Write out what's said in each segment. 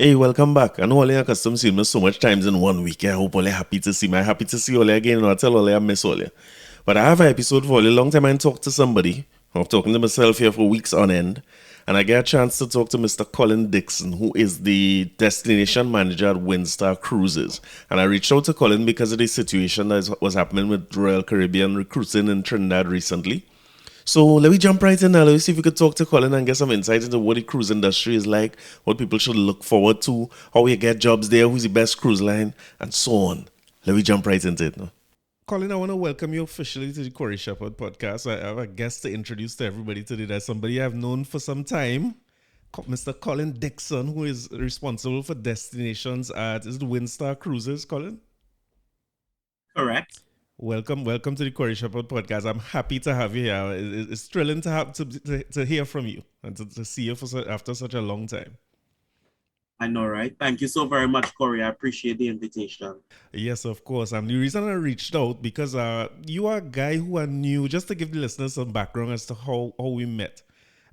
Hey, welcome back. I know all you custom seen me so much times in 1 week. I hope all you happy to see me. I'm happy to see all you again. I tell all you I miss all you. But I have an episode for all you. Long time I talk to somebody. I'm talking to myself here for weeks on end. And I get a chance to talk to Mr. Colin Dickson, who is the destination manager at Windstar Cruises. And I reached out to Colin because of the situation that was happening with Royal Caribbean recruiting in Trinidad recently. So let me jump right in now. Let me see if we could talk to Colin and get some insight into what the cruise industry is like, what people should look forward to, how you get jobs there, who's the best cruise line, and so on. Let me jump right into it now. Colin, I want to welcome you officially to the Corey Shepherd podcast. I have a guest to introduce to everybody today. There's somebody I've known for some time, Mr. Colin Dickson, who is responsible for destinations at is it Windstar Cruises, Colin? Correct. Welcome to the Corey Shepherd podcast. I'm happy to have you here. It's thrilling to have to hear from you and to see you after such a long time. I know, right? Thank you so very much, Corey. I appreciate the invitation. Yes, of course. And the reason I reached out because you are a guy who I knew. Just to give the listeners some background as to how we met.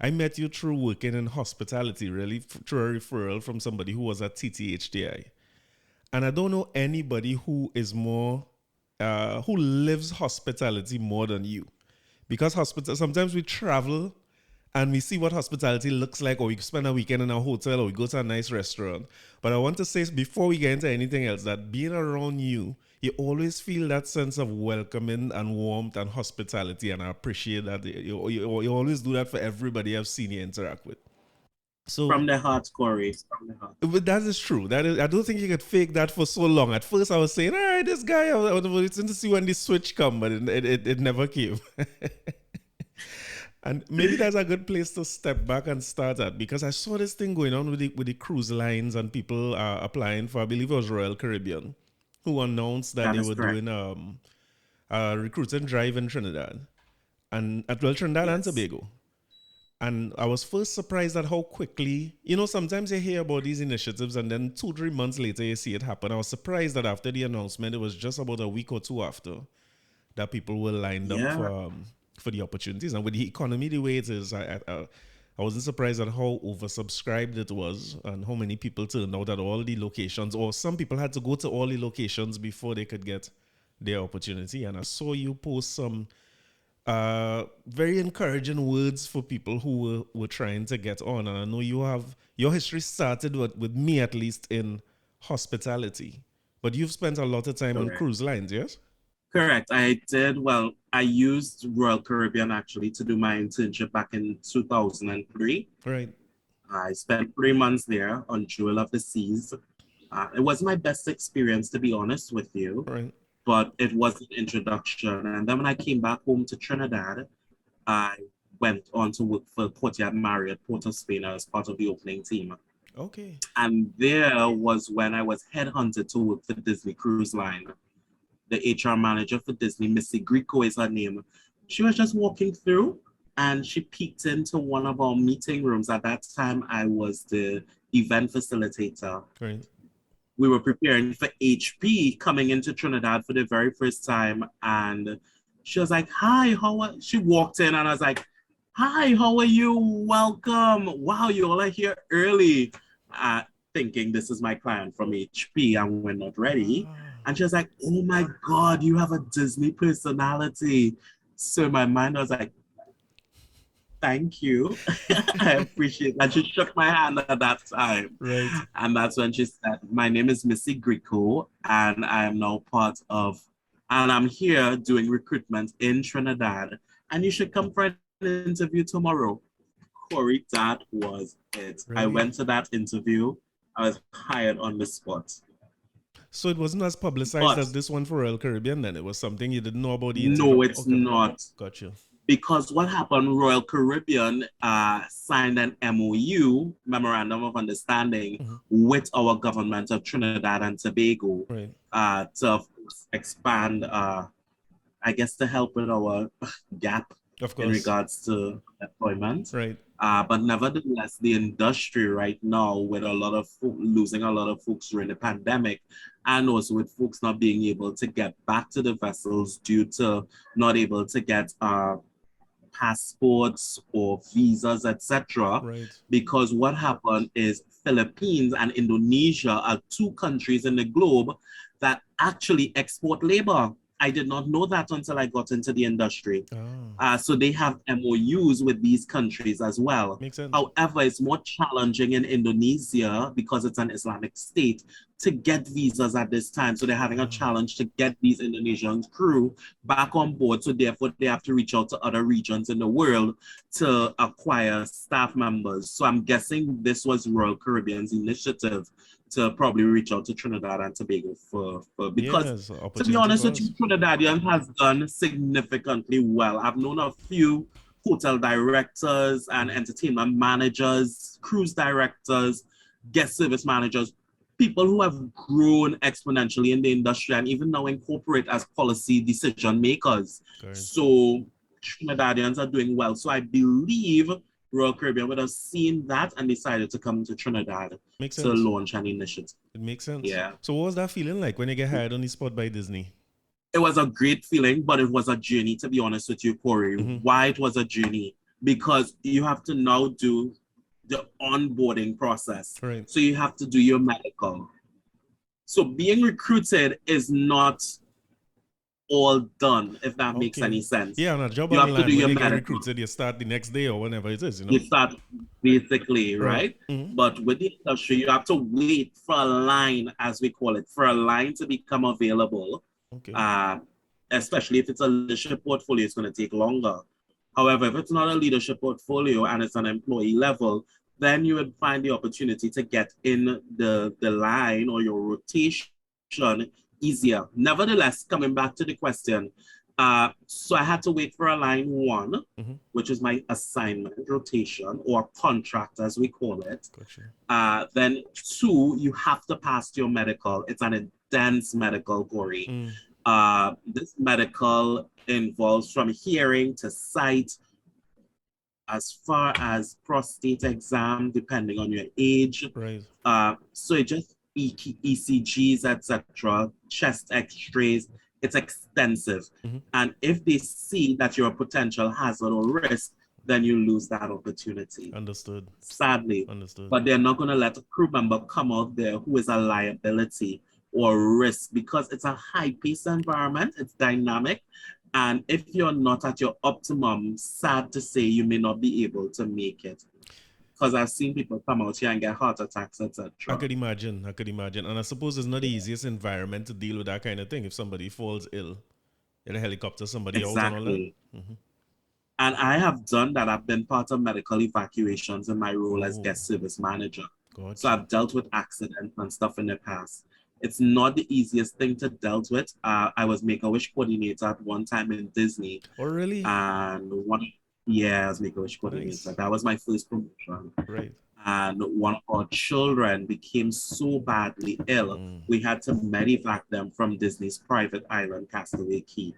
I met you through working in hospitality, really, through a referral from somebody who was at TTHDI. And I don't know anybody who is more who lives hospitality more than you, because sometimes we travel and we see what hospitality looks like, or we spend a weekend in a hotel, or we go to a nice restaurant. But I want to say before we get into anything else that being around you, you always feel that sense of welcoming and warmth and hospitality, and I appreciate that. You always do that for everybody I've seen you interact with. So From the heart, Corey. From the heart. but that is true. That is, I don't think you could fake that for so long. At first, I was saying, "All right, this guy." I was waiting to see when the switch come, but it never came. And maybe that's a good place to step back and start at, because I saw this thing going on with the cruise lines and people applying for, I believe it was Royal Caribbean, who announced that That they is were correct. doing a recruiting drive in Trinidad and at Trinidad and Yes. Tobago. And I was first surprised at how quickly, sometimes you hear about these initiatives and then 2-3 months later you see it happen. I was surprised that after the announcement, it was just about a week or two after that people were lined up Yeah. for the opportunities. And with the economy the way it is, I wasn't surprised at how oversubscribed it was and how many people turned out at all the locations, or some people had to go to all the locations before they could get their opportunity. And I saw you post some very encouraging words for people who were trying to get on. And I know your history started with me, at least, in hospitality, but you've spent a lot of time on Correct. cruise lines, yes? Correct. I did. Well, I used Royal Caribbean actually to do my internship back in 2003. Right. I spent 3 months there on Jewel of the Seas. It was my best experience, to be honest with you, Right. but it was an introduction. And then when I came back home to Trinidad, I went on to work for Courtyard Marriott, Port of Spain, as part of the opening team. Okay. And there was when I was headhunted to work for Disney Cruise Line. The HR manager for Disney, Missy Greco is her name. She was just walking through and she peeked into one of our meeting rooms. At that time, I was the event facilitator. Right. We were preparing for HP coming into Trinidad for the very first time. And she was like, "Hi, how are..." She walked in and I was like, "Hi, how are you? Welcome. Wow, you all are here early." Thinking this is my client from HP and we're not ready. Ah. And she was like, "Oh my God, you have a Disney personality." So in my mind, I was like, "Thank you." I appreciate that. She shook my hand at that time. Right. And that's when she said, "My name is Missy Greco, and I am now part of, and I'm here doing recruitment in Trinidad. And you should come for an interview tomorrow." Corey, that was it. I Really? went to that interview. I was hired on the spot. So it wasn't as publicized But as this one for Royal Caribbean then? It was something you didn't know about the interview? no, it's Okay. not. Gotcha. Because what happened, Royal Caribbean signed an MOU, Memorandum of Understanding, Mm-hmm. with our government of Trinidad and Tobago Right. to expand, I guess, to help with our gap Of in course. regards to employment. Right. But nevertheless, the industry right now, with a lot of losing a lot of folks during the pandemic, and also with folks not being able to get back to the vessels due to not able to get passports or visas, etc. Right. Because what happened is Philippines and Indonesia are two countries in the globe that actually export labor. I did not know that until I got into the industry. So they have MOUs with these countries as well. Makes sense. However, it's more challenging in Indonesia because it's an Islamic state to get visas at this time. So they're having a challenge to get these Indonesian crew back on board. So therefore, they have to reach out to other regions in the world to acquire staff members. So I'm guessing this was Royal Caribbean's initiative to probably reach out to Trinidad and Tobago because to be honest with you, Trinidadian has done significantly well. I've known a few hotel directors and entertainment managers, cruise directors, guest service managers, people who have grown exponentially in the industry and even now incorporate as policy decision makers. So Trinidadians are doing well. So I believe Royal Caribbean would have seen that and decided to come to Trinidad to launch an initiative. It makes sense. Yeah. So what was that feeling like when you get hired on the spot by Disney? It was a great feeling, but it was a journey, to be honest with you, Corey. Why it was a journey? Because you have to now do the onboarding process. Right. So you have to do your medical. So being recruited is not all done, if that makes any sense. Yeah, on a job you on have the to do line, your when you get medical. recruited, you start the next day or whenever it is, you know? You start basically, right? But with the industry, you have to wait for a line, as we call it, for a line to become available. Especially if it's a leadership portfolio, it's going to take longer. However, if it's not a leadership portfolio and it's an employee level, then you would find the opportunity to get in the line or your rotation easier. Nevertheless, coming back to the question, so I had to wait for a line one, which is my assignment rotation or contract, as we call it. Then two, you have to pass your medical. It's an intense medical, Corey. This medical involves from hearing to sight, as far as prostate exam, depending on your age. Right. So it just ECGs, etc., chest x-rays, it's extensive. And if they see that you're a potential hazard or risk, then you lose that opportunity. Understood. Sadly. Understood. But they're not going to let a crew member come out there who is a liability or risk because it's a high-paced environment, it's dynamic. And if you're not at your optimum, sad to say, you may not be able to make it. Because I've seen people come out here and get heart attacks, etc. I could imagine. And I suppose it's not the easiest environment to deal with that kind of thing. If somebody falls ill in a helicopter, somebody out and all that. And I have done that. I've been part of medical evacuations in my role as guest service manager. So I've dealt with accidents and stuff in the past. It's not the easiest thing to deal with. I was Make-A-Wish coordinator at one time in Disney. Oh, really? And I was Make-A-Wish coordinator. Nice. That was my first promotion. Right. And one of our children became so badly ill, we had to medevac them from Disney's private island, Castaway Cay.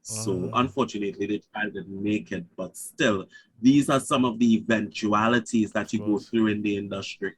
So unfortunately, the child didn't make it. But still, these are some of the eventualities that you go through in the industry.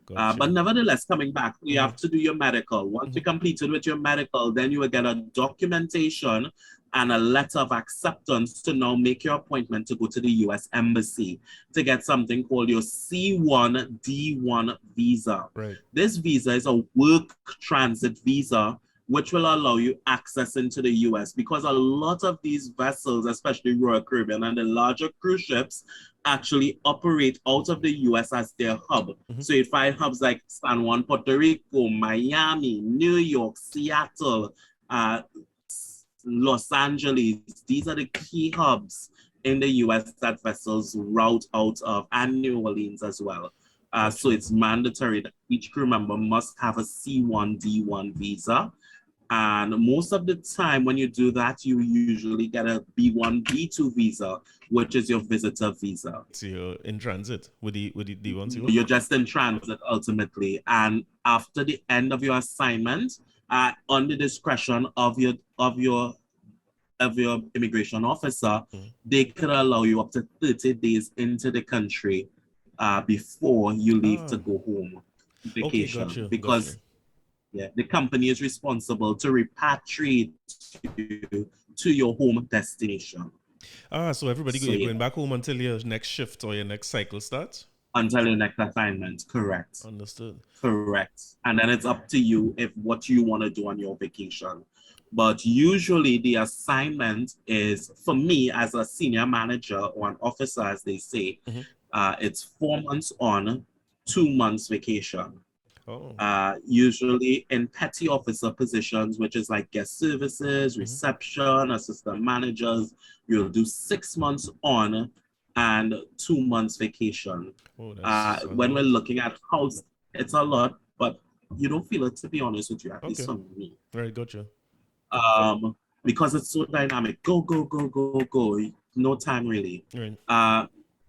But nevertheless, coming back, you have to do your medical. Once you completed with your medical, then you will get a documentation and a letter of acceptance to now make your appointment to go to the U.S. Embassy to get something called your C1D1 visa. Right. This visa is a work transit visa, which will allow you access into the U.S. because a lot of these vessels, especially Royal Caribbean and the larger cruise ships, actually operate out of the U.S. as their hub. So you find hubs like San Juan, Puerto Rico, Miami, New York, Seattle, Los Angeles. These are the key hubs in the U.S. that vessels route out of, and New Orleans as well. So it's mandatory that each crew member must have a C1D1 visa. And most of the time when you do that, you usually get a B1, B2 visa, which is your visitor visa. So you're in transit with the D1. You're just in transit ultimately. And after the end of your assignment, on the discretion of your immigration officer, they could allow you up to 30 days into the country before you leave to go home vacation. Because the company is responsible to repatriate you to your home destination. So everybody going back home until your next shift or your next cycle starts? until your next assignment. Correct. Understood. Correct. And then it's up to you if what you want to do on your vacation. But usually the assignment is, for me as a senior manager or an officer, as they say, it's 4 months on, 2 months vacation. Oh. Usually in petty officer positions, which is like guest services, reception, assistant managers, you'll do 6 months on and 2 months vacation. Oh, that's a When we're lot. looking at house, it's a lot, but you don't feel it, to be honest with you, at least Okay. for me. Right, gotcha. Because it's so dynamic. Go, go, go, go, go. No time really. Right.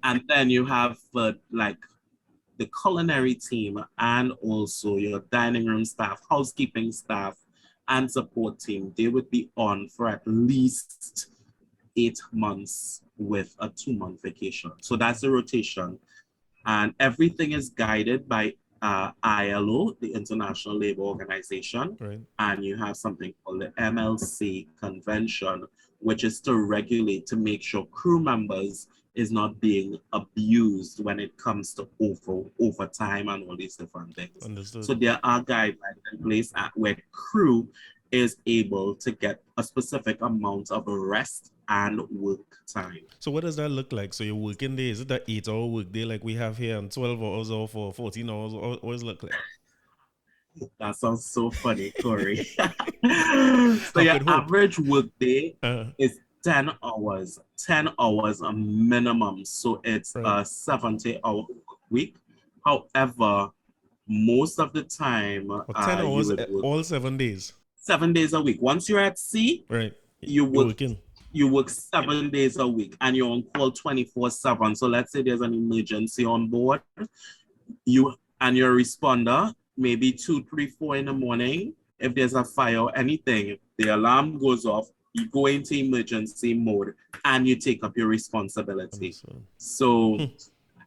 And then you have like the culinary team and also your dining room staff, housekeeping staff, and support team. They would be on for at least 8 months with a 2-month vacation. So that's the rotation. And everything is guided by ILO, the International Labour Organization. Right. And you have something called the MLC Convention, which is to regulate, to make sure crew members is not being abused when it comes to overtime and all these different things. Understood. So there are guidelines in place where crew is able to get a specific amount of rest and work time. So what does that look like? So your working day, is it that 8-hour work day like we have here and 12 hours or for 14 hours? What does it look like? That sounds so funny, Corey. So your average work day is 10 hours. 10 hours a minimum. So it's a 70-hour week. However, most of the time, 10 hours all 7 days. 7 days a week. Once you're at sea, right, you work 7 days a week and you're on call 24/7. So let's say there's an emergency on board, you and your responder, maybe 2, 3, 4 in the morning. If there's a fire or anything, the alarm goes off, you go into emergency mode and you take up your responsibility. So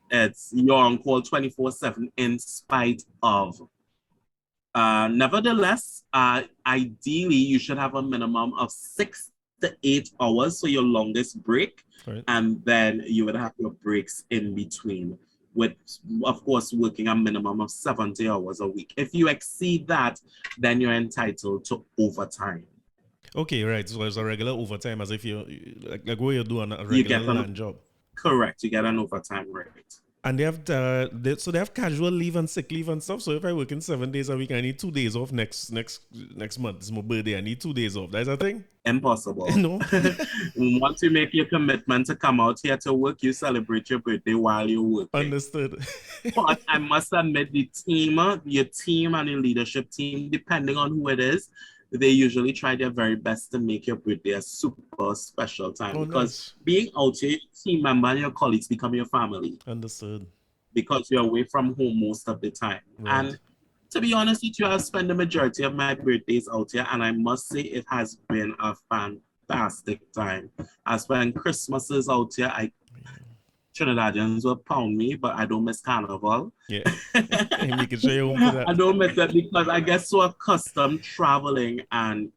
it's you're on call 24/7 in spite of. Nevertheless, ideally, you should have a minimum of 6 to 8 hours, so your longest break, and then you would have your breaks in between, with, of course, working a minimum of 70 hours a week. If you exceed that, then you're entitled to overtime. Okay, right. So it's a regular overtime, as if you're like what you're doing a regular land job. Correct. You get an overtime rate. And they have so they have casual leave and sick leave and stuff. So if I work in 7 days a week, I need 2 days off next month. It's my birthday. I need 2 days off. That's a thing? Impossible. No. Once you make your commitment to come out here to work, you celebrate your birthday while you're working. Understood. But I must admit, your team and your leadership team, depending on who it is, they usually try their very best to make your birthday a super special time. Because being out here, your team member and your colleagues become your family. Understood. Because you're away from home most of the time. Right. And to be honest with you, I've spent the majority of my birthdays out here, and I must say it has been a fantastic time. I spent Christmases out here. Trinidadians will pound me, but I don't miss Carnival. Yeah. Making sure you're home for that. I don't miss it because I get so accustomed traveling and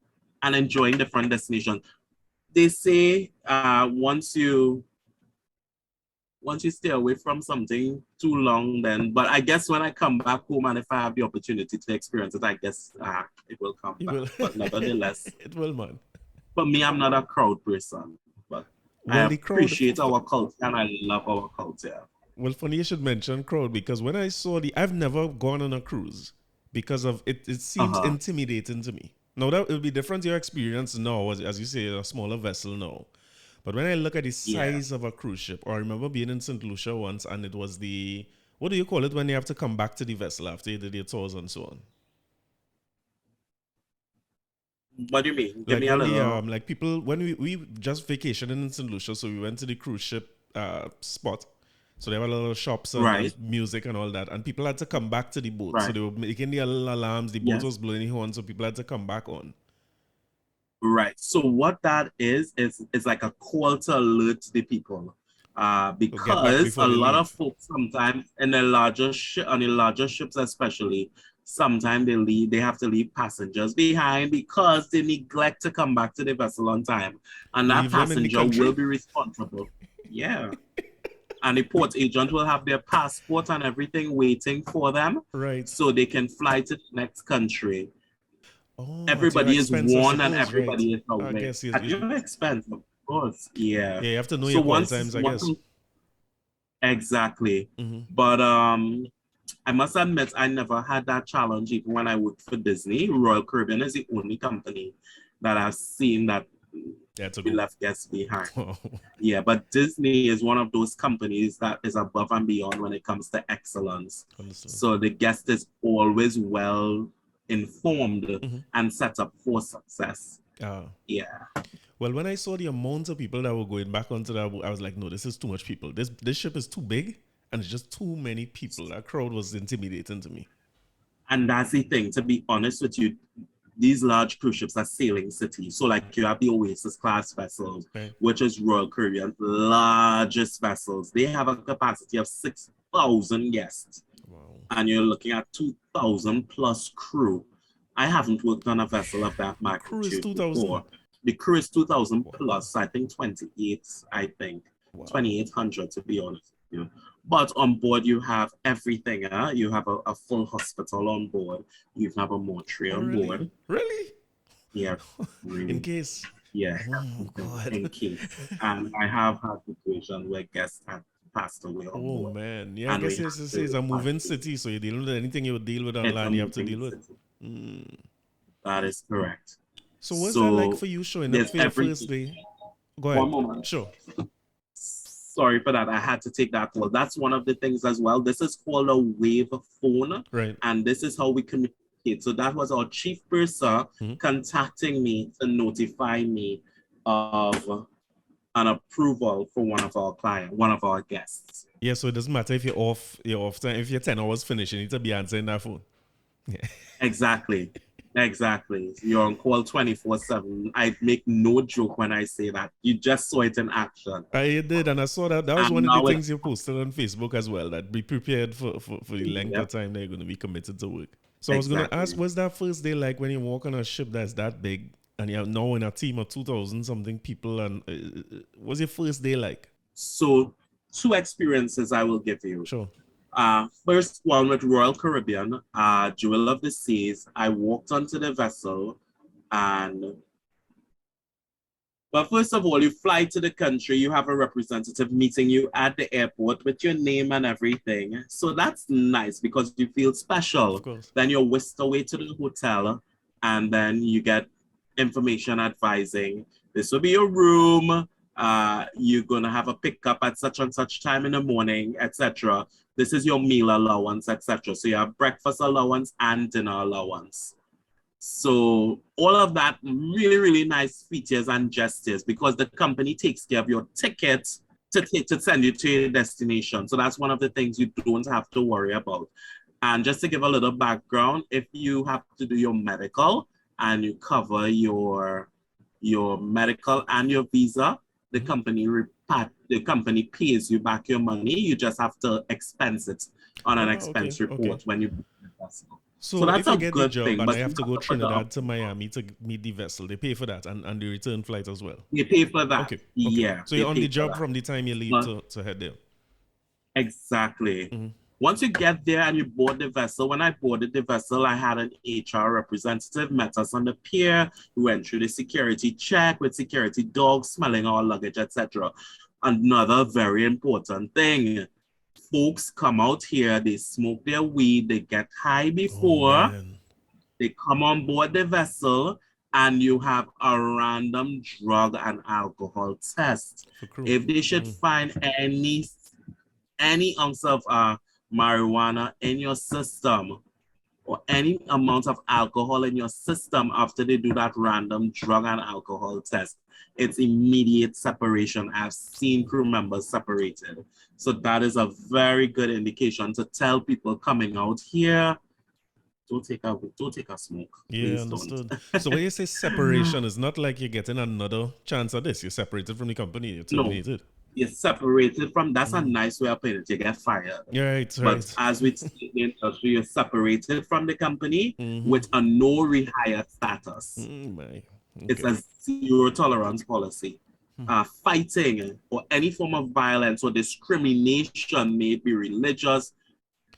enjoying different destinations. They say once you stay away from something too long, then, but I guess when I come back home and if I have the opportunity to experience it, I guess it will come back. But nevertheless, it will, man. For me, I'm not a crowd person, but I appreciate our culture and I love our culture. Well, funny you should mention crowd, because when I saw I've never gone on a cruise because of it seems intimidating to me. Now that it will be different to your experience now, as you say, a smaller vessel now. But when I look at the size of a cruise ship, or I remember being in St. Lucia once, and it was what do you call it when you have to come back to the vessel after you did your tours and so on? What do you mean? Give me a little... like people, when we just vacationed in St. Lucia, so we went to the cruise ship spot. So there were little shops and music and all that. And people had to come back to the boat. Right. So they were making the little alarms, the boat was blowing the horn, so people had to come back on. Right. So what that is like a call to alert the people. Because a lot of folks sometimes in the larger ships especially, sometimes they have to leave passengers behind because they neglect to come back to the vessel on time. And that passenger will be responsible. Yeah. And the port agent will have their passport and everything waiting for them. Right. So they can fly to the next country. Oh, at your Everybody is expense, I warned and suppose, right? everybody is I aware. guess At your expense, of course. Yeah. yeah, you have to know So your call times, I guess. exactly. But I must admit, I never had that challenge even when I worked for Disney. Royal Caribbean is the only company that I've seen that we left guests behind. Yeah, but Disney is one of those companies that is above and beyond when it comes to excellence. Understood. So the guest is always well informed and set up for success. Yeah. Well, when I saw the amount of people that were going back onto that, I was like, no, this is too much people. This ship is too big, and it's just too many people. That crowd was intimidating to me. And that's the thing, to be honest with you, these large cruise ships are sailing cities. So like you have the Oasis Class vessels, which is Royal Caribbean's largest vessels. They have a capacity of 6,000 guests. Wow. And you're looking at 2,000 plus crew. I haven't worked on a vessel of that magnitude before. The crew is 2,000 plus, I think 28, 2,800 to be honest with you. But on board you have everything. You have a full hospital on board. You have a mortuary on board. Really? Yeah. Really. In case. Yeah. Oh, God. In case. And I have had situations where guests have passed away on board. Oh, man. Yeah, I guess this is a moving city, so you deal with anything you would deal with on land, you have to deal with. That is correct. So what's that like for you showing up for your first day? Go ahead. One moment. Sure. Sorry for that. I had to take that call. That's one of the things as well. This is called a wave phone. Right. And this is how we communicate. So that was our chief purser contacting me to notify me of an approval for one of our guests. Yeah, so it doesn't matter if you're off time. If you're 10 hours finished, you need to be answering that phone. Yeah. Exactly. You're on call 24/7. I make no joke when I say that. You just saw it in action. I did, and I saw that. That was one of the things you posted on Facebook as well, that be prepared for the length of time that you're going to be committed to work. So I was going to ask, what's that first day like when you walk on a ship that's that big and you're now in a team of 2,000 something people, and what's your first day like? So 2 experiences I will give you. Sure. First one with Royal Caribbean, Jewel of the Seas. I walked onto the vessel but first of all, you fly to the country, you have a representative meeting you at the airport with your name and everything. So that's nice because you feel special. Of course. Then you're whisked away to the hotel and then you get information advising, this will be your room, you're going to have a pickup at such and such time in the morning, etc. This is your meal allowance, etc. So you have breakfast allowance and dinner allowance. So all of that really, really nice features and gestures because the company takes care of your ticket to send you to your destination. So that's one of the things you don't have to worry about. And just to give a little background, if you have to do your medical and you cover your medical and your visa, the company pays you back your money. You just have to expense it on an expense report when you book the vessel. So that's if I get the job thing, and I have to go Trinidad to Miami to meet the vessel, they pay for that and the return flight as well? They pay for that. Okay. Yeah. So you're on the job from the time you leave to head there? Exactly. Once you get there and you board the vessel, when I boarded the vessel, I had an HR representative met us on the pier. We went through the security check with security dogs, smelling our luggage, etc. Another very important thing. Folks come out here, they smoke their weed, they get high before, they come on board the vessel, and you have a random drug and alcohol test. If they should find any ounce of marijuana in your system or any amount of alcohol in your system after they do that random drug and alcohol test, it's immediate separation. I've seen crew members separated. So that is a very good indication to tell people coming out here, don't take a smoke. Yeah, understood. So when you say separation, it's not like you're getting another chance at this. You're separated from the company. You're terminated. No, you're separated from, that's a nice way of putting it. You get fired. Right. But as we see in the industry, you're separated from the company with a no rehire status. It's a zero tolerance policy. fighting or any form of violence or discrimination, may it be religious,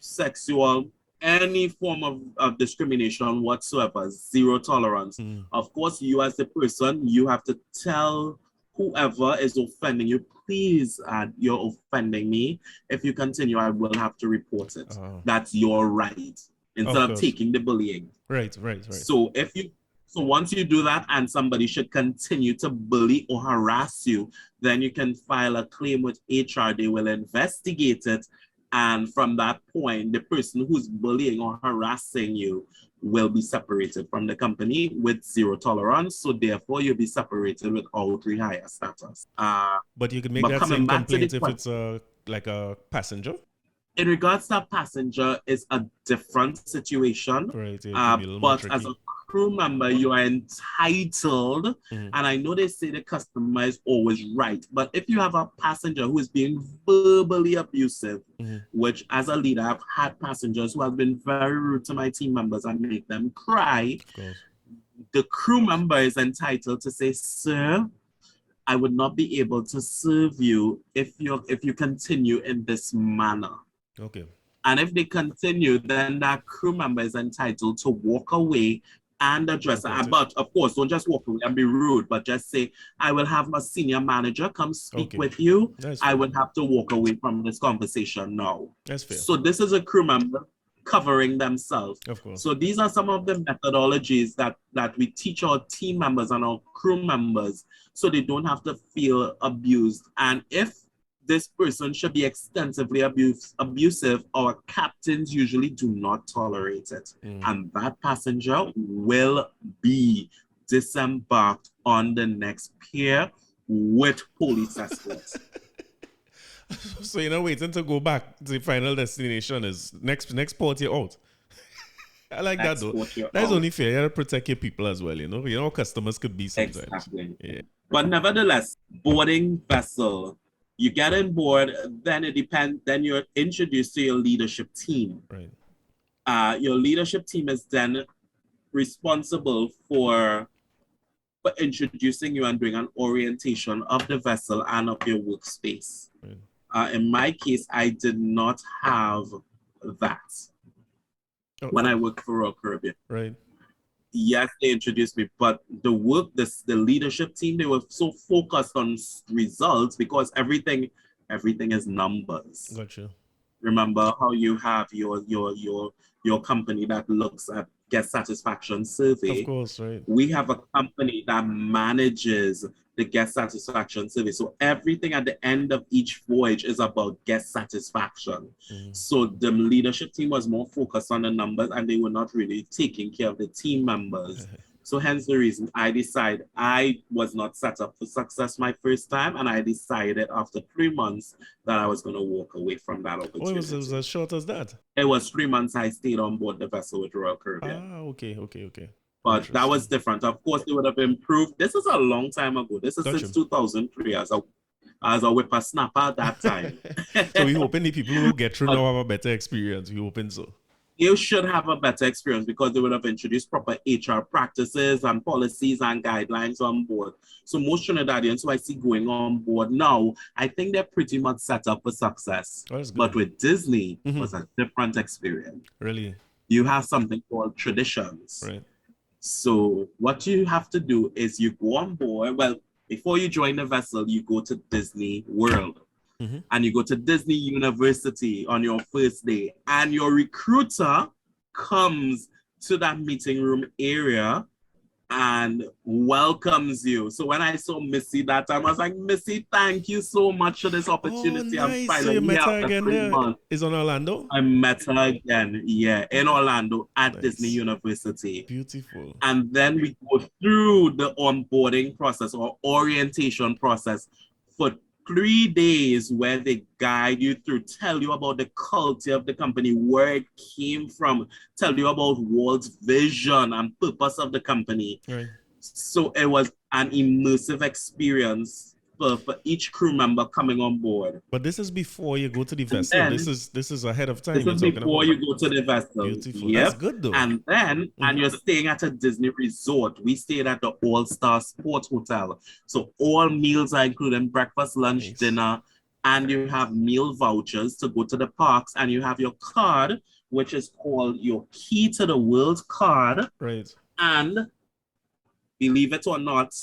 sexual, any form of discrimination whatsoever, zero tolerance. Of course, you as the person, you have to tell whoever is offending you, please, you're offending me. If you continue, I will have to report it. That's your right, instead of taking the bullying. Right. So once you do that and somebody should continue to bully or harass you, then you can file a claim with HR. They will investigate it. And from that point, the person who's bullying or harassing you will be separated from the company with zero tolerance. So therefore, you'll be separated without rehire status. But you can make that same complaint if it's like a passenger? In regards to a passenger, it's a different situation. Right, but as a crew member, you are entitled, and I know they say the customer is always right, but if you have a passenger who is being verbally abusive, which as a leader, I've had passengers who have been very rude to my team members and make them cry, the crew member is entitled to say, sir, I would not be able to serve you if you continue in this manner. Okay. And if they continue, then that crew member is entitled to walk away and address it. But of course, don't just walk away and be rude, but just say, I will have my senior manager come speak with you. I will have to walk away from this conversation now. That's fair. So this is a crew member covering themselves. Of course. So these are some of the methodologies that we teach our team members and our crew members so they don't have to feel abused. And if this person should be extensively abusive, our captains usually do not tolerate it. And that passenger will be disembarked on the next pier with police escort. So you're not waiting to go back to the final destination is next port you're out. I like that though. That's only fair. You have to protect your people as well, you know customers could be sometimes. Exactly. Yeah. But nevertheless, boarding vessel, you get on board, then it depends, then you're introduced to your leadership team. Right. Your leadership team is then responsible for introducing you and doing an orientation of the vessel and of your workspace. Right. In my case, I did not have that when I worked for Royal Caribbean. Right. Yes, they introduced me, but the leadership team, they were so focused on results because everything is numbers. Gotcha. Remember how you have your company that looks at guest satisfaction survey. Of course, right. We have a company that manages the guest satisfaction survey. So everything at the end of each voyage is about guest satisfaction. So the leadership team was more focused on the numbers and they were not really taking care of the team members. So hence the reason I was not set up for success my first time, and I decided after 3 months that I was going to walk away from that opportunity. It was as short as that? It was 3 months I stayed on board the vessel with Royal Caribbean. Okay. But that was different. Of course, they would have improved. This is a long time ago. This is since 2003 as a whippersnapper at that time. So we hoping the people who get through now have a better experience. We hoping so. You should have a better experience because they would have introduced proper HR practices and policies and guidelines on board. So most Trinidadians who I see going on board now, I think they're pretty much set up for success. But with Disney, it was a different experience. Really? You have something called traditions. Right. So what you have to do is you go on board. Well, before you join the vessel, you go to Disney World. And you go to Disney University on your first day, and your recruiter comes to that meeting room area and welcomes you. So when I saw Missy that time, I was like, Missy, thank you so much for this opportunity. Oh, nice. I'm finally so you met here her again there? Is on Orlando? I met her again, in Orlando at Disney University. Beautiful. And then we go through the onboarding process or orientation process for 3 days where they guide you through, tell you about the culture of the company, where it came from, tell you about Walt's vision and purpose of the company. Right. So it was an immersive experience for each crew member coming on board. But this is before you go to the And vessel. then This is ahead of this time you're is talking before about. you go to the vessel. Beautiful. That's Yep. good though. And then, and you're staying at a Disney resort. We stayed at the All-Star Sports Hotel. So all meals are including breakfast, lunch, Nice. dinner, and you have meal vouchers to go to the parks. And you have your card, which is called your Key to the World card. Right. And believe it or not,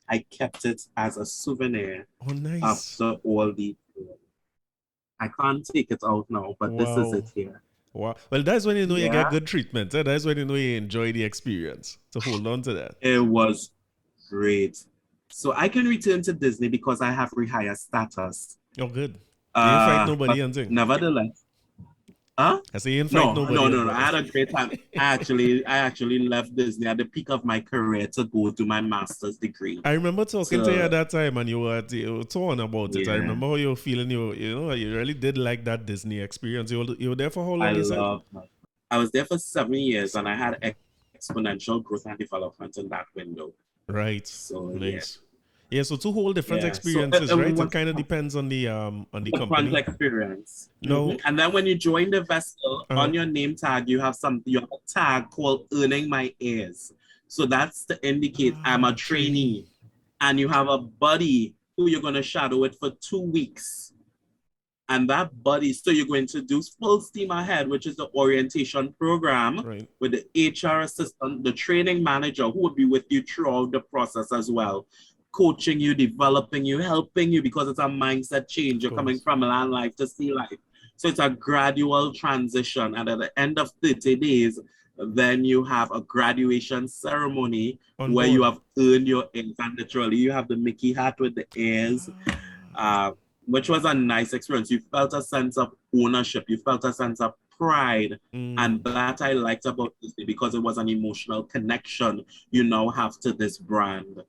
I kept it as a souvenir Oh, nice. after all the. I can't take it out now, but this is it here. Wow. Well, that's when you know you Yeah. get good treatment. Eh? That's when you know you enjoy the experience. To hold on to that. It was great. So I can return to Disney because I have rehire status. Oh, good. You ain't fight nobody But and thing. nevertheless. Huh? I say you ain't fight nobody. No. I had a great time. I actually left Disney at the peak of my career to go do my master's degree. I remember talking to you at that time and you were torn about it. Yeah. I remember how you were feeling. You really did like that Disney experience. You were there for how long? I was there for 7 years and I had exponential growth and development in that window. Right. So nice. Yeah, so two whole different experiences, right? It kind of depends on the company. Experience. No. Mm-hmm. And then when you join the vessel, on your name tag, you have a tag called Earning My Ears. So that's to indicate I'm a trainee. And you have a buddy who you're going to shadow it for 2 weeks. And that buddy, so you're going to do full steam ahead, which is the orientation program with the HR assistant, the training manager who will be with you throughout the process as well, coaching you, developing you, helping you, because it's a mindset change. You're coming from land life to sea life. So it's a gradual transition. And at the end of 30 days, then you have a graduation ceremony where you have earned your ears. And literally, you have the Mickey hat with the ears. Which was a nice experience. You felt a sense of ownership. You felt a sense of pride. And that I liked about Disney because it was an emotional connection you now have to this brand.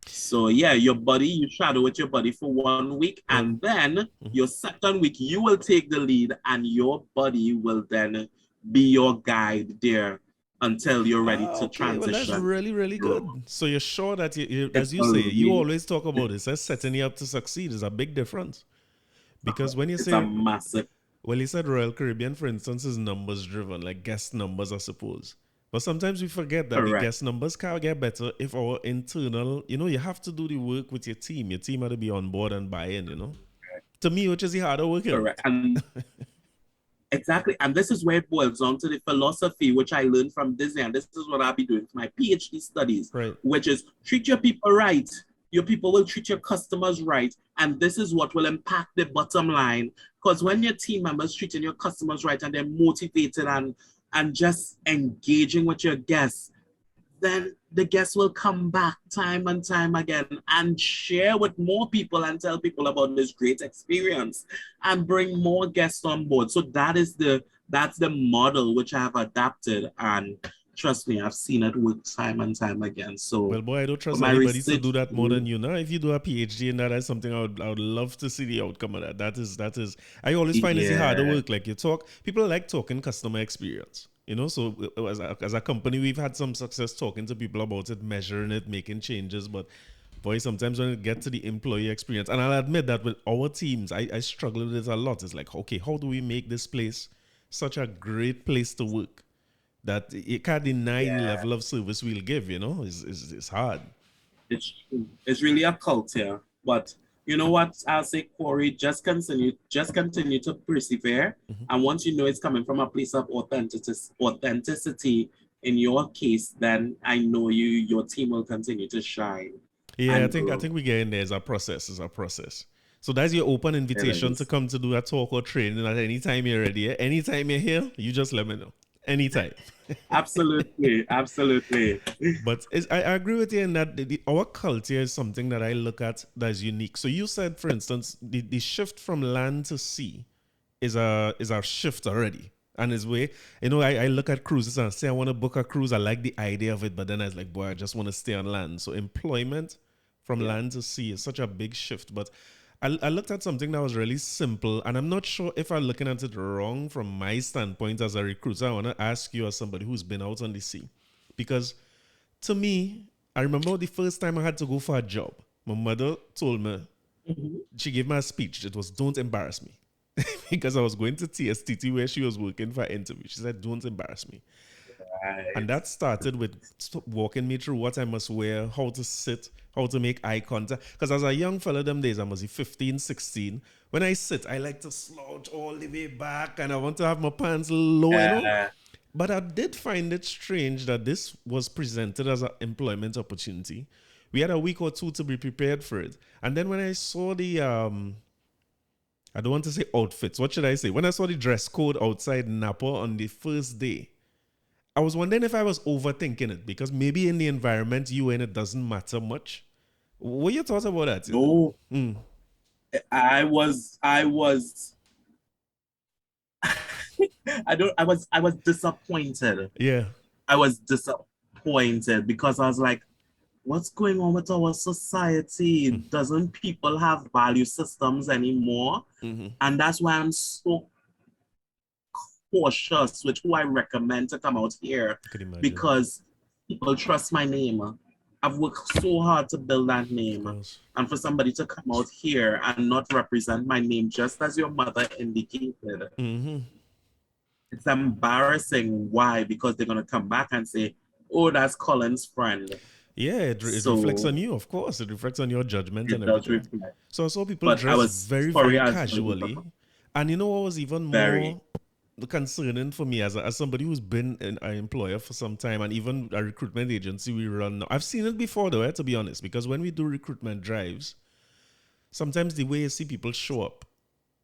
So yeah, your buddy, you shadow with your buddy for 1 week. And then your second week, you will take the lead and your buddy will then be your guide there until you're ready to transition. Well, that's really, really good. So you're sure that, as you say, you always talk about this as setting you up to succeed is a big difference. Because when you say... a massive... Well, you said Royal Caribbean, for instance, is numbers driven, like guest numbers, I suppose. But sometimes we forget that the guest numbers can't get better if our internal... you have to do the work with your team. Your team had to be on board and buy in, To me, which is the harder work. Correct. Exactly. And this is where it boils down to the philosophy, which I learned from Disney. And this is what I'll be doing for my PhD studies, which is treat your people right. Your people will treat your customers right. And this is what will impact the bottom line. Because when your team members treating your customers right and they're motivated and just engaging with your guests, then the guests will come back time and time again and share with more people and tell people about this great experience and bring more guests on board. So that's the model which I have adapted, and trust me, I've seen it work time and time again. So well, boy, I don't trust anybody to do that more than you. Now, if you do a PhD in that, that's something I would love to see the outcome of that. That is. I always find it's harder work. Like people like talking customer experience. So as a company, we've had some success talking to people about it, measuring it, making changes. But boy, sometimes when it gets to the employee experience, and I'll admit that with our teams, I struggle with it a lot. It's like, okay, how do we make this place such a great place to work that you can't deny the level of service we'll give? It's hard. It's really a cult here, but you know what? I'll say, Corey, just continue to persevere. And once you know it's coming from a place of authenticity in your case, then I know your team will continue to shine. Yeah, I think we get in there as a process. So that's your open invitation to come to do a talk or training at any time you're ready. Anytime you're here, you just let me know. Anytime. Absolutely. But I agree with you in that our culture is something that I look at that is unique. So you said, for instance, the shift from land to sea is a shift already. And it's way, I look at cruises and say I want to book a cruise. I like the idea of it, but then I was like, boy, I just want to stay on land. So employment from land to sea is such a big shift. But I looked at something that was really simple, and I'm not sure if I'm looking at it wrong from my standpoint as a recruiter. I want to ask you as somebody who's been out on the sea. Because to me, I remember the first time I had to go for a job. My mother told me, she gave me a speech. It was, "Don't embarrass me." Because I was going to TSTT where she was working for an interview. She said, "Don't embarrass me." And Right. that started with walking me through what I must wear, how to sit, how to make eye contact. Because as a young fella, them days, I must be 15, 16. When I sit, I like to slouch all the way back and I want to have my pants low, you know. Yeah. But I did find it strange that this was presented as an employment opportunity. We had a week or two to be prepared for it. And then when I saw the, I don't want to say outfits, what should I say? When I saw the dress code outside Napa on the first day, I was wondering if I was overthinking it because maybe in the environment you in, it doesn't matter much. What are your thoughts about that? No, I was I was disappointed. Yeah. I was disappointed because I was like, what's going on with our society? Doesn't people have value systems anymore? And that's why I'm so cautious with who I recommend to come out here, I could imagine. because people trust my name. I've worked so hard to build that Of name. course. And for somebody to come out here and not represent my name, just as your mother indicated, it's embarrassing. Why? Because they're going to come back and say, oh, that's Colin's friend. Yeah, it reflects on So you, of course. It reflects on your judgment and it does everything. reflect. So I saw people But I dress was very, sorry very as well. casually. And you know what was even Very. more concerning for me as somebody who's been an employer for some time and even a recruitment agency we run now. I've seen it before though, to be honest, because when we do recruitment drives, sometimes the way you see people show up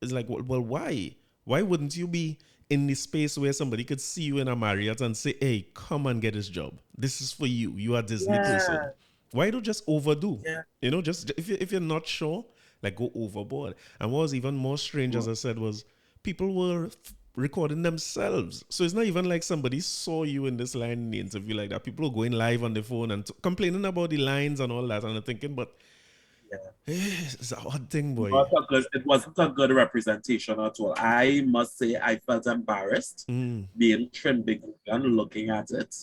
is like, well, why? Why wouldn't you be in the space where somebody could see you in a Marriott and say, "Hey, come and get this job. This is for you. You are a Disney person." Yeah. Why do just overdo? Yeah. You know, just if you're not sure, like go overboard. And what was even more strange, as I said, was people were recording themselves. So it's not even like somebody saw you in this line in the interview like that. People are going live on the phone and complaining about the lines and all that. And I'm thinking, but Yeah. it's an odd thing, boy. Not a good, it wasn't a good representation at all. I must say I felt embarrassed being Trinbagonian looking at it.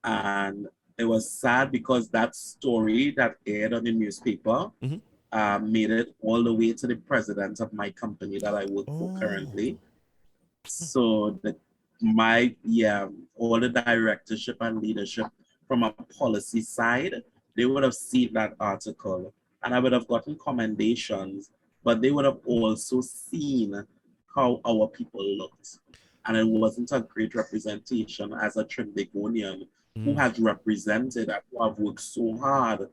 And it was sad because that story that aired on the newspaper made it all the way to the president of my company that I work for Oh, currently. So all the directorship and leadership from a policy side, they would have seen that article and I would have gotten commendations, but they would have also seen how our people looked. And it wasn't a great representation as a Trinbagonian who has represented and who have worked so hard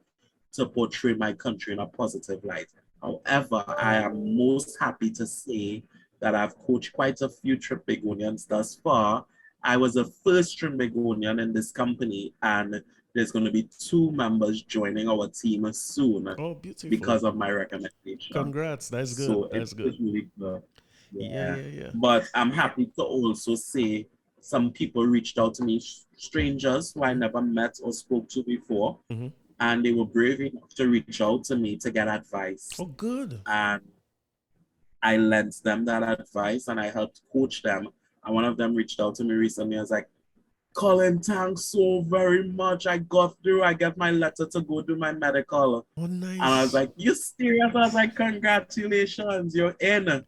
to portray my country in a positive light. However, I am most happy to say that I've coached quite a few Trinbagonians thus far. I was the first Trinbagonian in this company, and there's going to be 2 members joining our team soon oh, beautiful. because of my recommendation. Congrats. That's So good. That's it's good. really good. Yeah, Yeah. yeah, yeah. But I'm happy to also say some people reached out to me, strangers who I never met or spoke to before, and they were brave enough to reach out to me to get advice. Oh, good. And I lent them that advice and I helped coach them. And one of them reached out to me recently. I was like, Colin, thanks so very much. I got through. I got my letter to go do my medical. Oh, And I was nice. like, you serious? I was like, congratulations, you're in.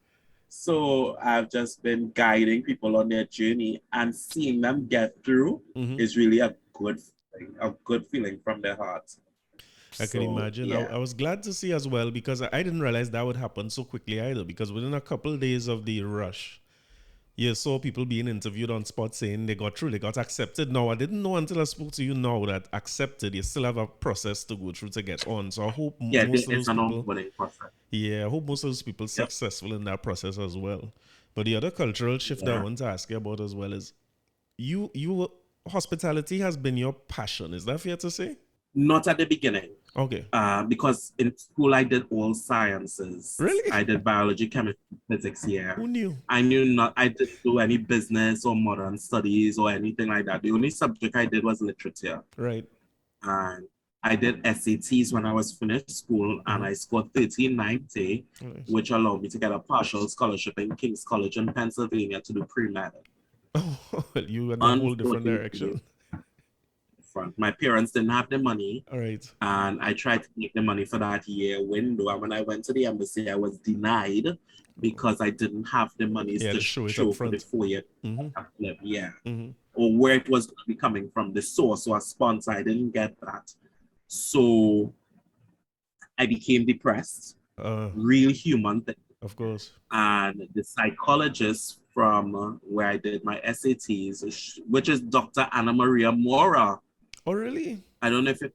So I've just been guiding people on their journey and seeing them get through is really a good feeling from their heart. I can So imagine. I yeah. was glad to see as well because I didn't realize that would happen so quickly either. Because within a couple of days of the rush, you saw people being interviewed on spot saying they got through, they got accepted. Now, I didn't know until I spoke to you now that accepted, you still have a process to go through to get on. So I hope Yeah, most of it's those an people, onboarding process. yeah, I hope most of those people Yep. successful in that process as well. But the other cultural shift that I Yeah. want to ask you about as well is you hospitality has been your passion. Is that fair to say? Not at the beginning. Okay. Because in school I did all sciences. Really? I did biology, chemistry, physics. Yeah, Who knew? I knew not. I didn't do any business or modern studies or anything like that. The only subject I did was literature, Right. and I did SATs when I was finished school, and I scored 1390, Nice. which allowed me to get a partial scholarship in King's College in Pennsylvania to do pre-med. Oh, you went a whole different Unfortunately, direction. front. My parents didn't have the money. All right. And I tried to make the money for that year window. And when I went to the embassy, I was denied because I didn't have the money Yeah, to to show it up show for the front. 4 year. Mm-hmm. Yeah. Mm-hmm. Or where it was coming from, the source or a sponsor. I didn't get that. So I became depressed, real human thing. Of course. And the psychologist from where I did my SATs, which is Dr. Anna Maria Mora. Oh, really? I don't know if it,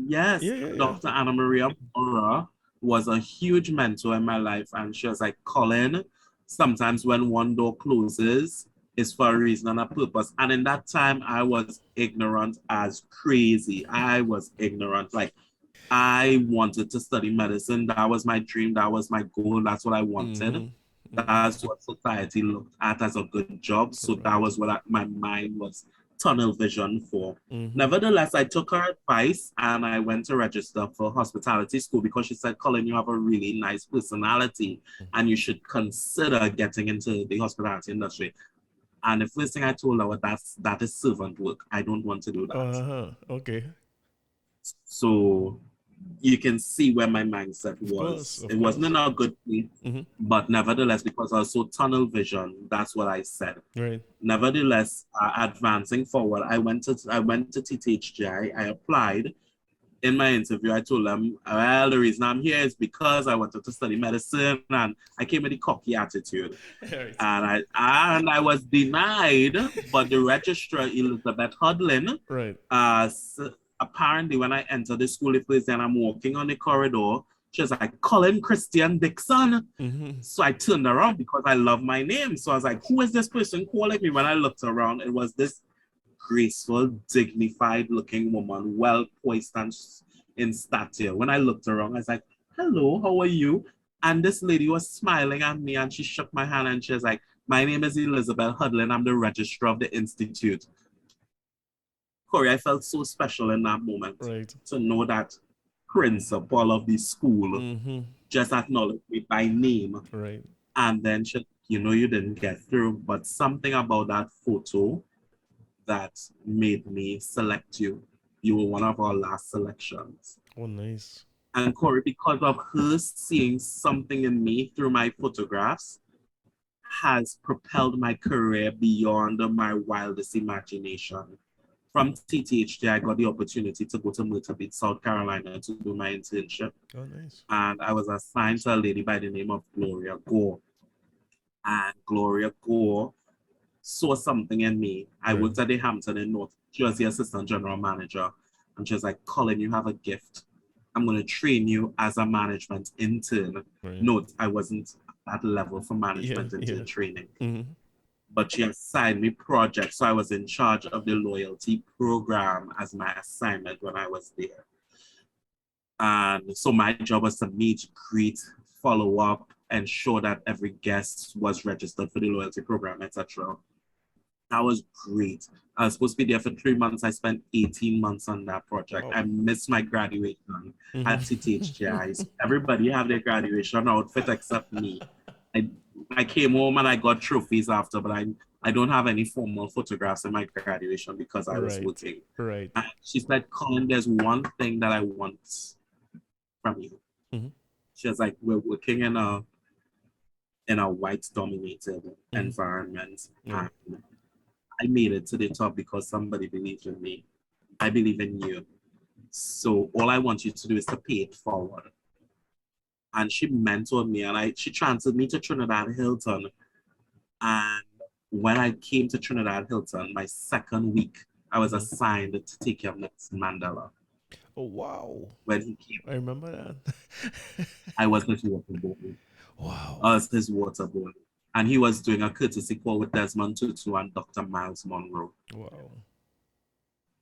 yes, Yeah. Dr. Anna Maria Mora was a huge mentor in my life. And she was like, Colin, sometimes when one door closes, it's for a reason and a purpose. And in that time, I was ignorant as crazy. I was ignorant. Like, I wanted to study medicine. That was my dream. That was my goal. That's what I wanted. Mm-hmm. That's what society looked at as a good job. So that was what my mind was tunnel vision for. Mm-hmm. Nevertheless, I took her advice and I went to register for hospitality school because she said, Colin, you have a really nice personality and you should consider getting into the hospitality industry. And the first thing I told her was that is servant work. I don't want to do that. Okay. So you can see where my mindset was. Of course. It wasn't in a good place, but nevertheless, because I was so tunnel vision, that's what I said. Right. Nevertheless, advancing forward, I went to TTHJ. I applied. In my interview, I told them, well, the reason I'm here is because I wanted to study medicine, and I came with a cocky attitude. Right. And I was denied, but the registrar, Elizabeth Hudlin, right. Apparently when I entered the school, the first day and I'm walking on the corridor, she was like, Colin Christian Dickson. Mm-hmm. So I turned around because I love my name. So I was like, who is this person calling me? When I looked around, it was this graceful, dignified looking woman, well poised and in stature. When I looked around, I was like, hello, how are you? And this lady was smiling at me and she shook my hand and she was like, my name is Elizabeth Hudlin. I'm the registrar of the institute. Corey, I felt so special in that moment to know that principal of the school just acknowledged me by name. Right. And then she, you didn't get through, but something about that photo that made me select you. You were one of our last selections. Oh, nice. And Corey, because of her seeing something in me through my photographs, has propelled my career beyond my wildest imagination. From TTHJ, I got the opportunity to go to Myrtle Beach, South Carolina to do my internship. Oh, nice. And I was assigned to a lady by the name of Gloria Gore. And Gloria Gore saw something in me. I worked at the Hampton in North Jersey, assistant general manager. And she was like, Colin, you have a gift. I'm going to train you as a management intern. Right. Note, I wasn't at that level for management intern training. Mm-hmm. But she assigned me projects. So I was in charge of the loyalty program as my assignment when I was there. And so my job was to meet, greet, follow up, ensure that every guest was registered for the loyalty program, etc. That was great. I was supposed to be there for 3 months. I spent 18 months on that project. I missed my graduation at TTHJ. Everybody have their graduation outfit except me. I came home and I got trophies after, but I don't have any formal photographs in my graduation because I was working. Right. And she said, Colin, there's one thing that I want from you. Mm-hmm. She was like, we're working in a white-dominated environment. And I made it to the top because somebody believed in me. I believe in you. So all I want you to do is to pay it forward. And she mentored me and she transferred me to Trinidad Hilton. And when I came to Trinidad Hilton, my second week, I was assigned to take care of Nelson Mandela. Oh, wow. When he came. I remember that. I was his water boy. Wow. I was his water boy. And he was doing a courtesy call with Desmond Tutu and Dr. Miles Monroe. Wow.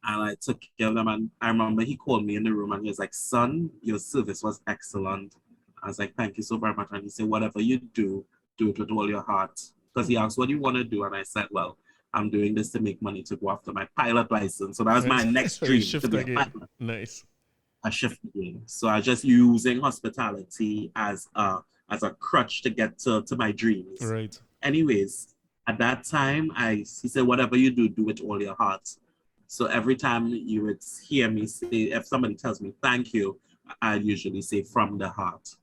And I took care of them. And I remember he called me in the room and he was like, son, your service was excellent. I was like, thank you so very much. And he said, whatever you do it with all your heart. Because he asked, what do you want to do? And I said, well, I'm doing this to make money to go after my pilot license. So that was my next dream, to be a pilot. Nice. A shift again. So I was just using hospitality as a crutch to get to my dreams. Right. Anyways, at that time, he said, whatever you do it with all your heart. So every time you would hear me say, if somebody tells me thank you, I usually say from the heart.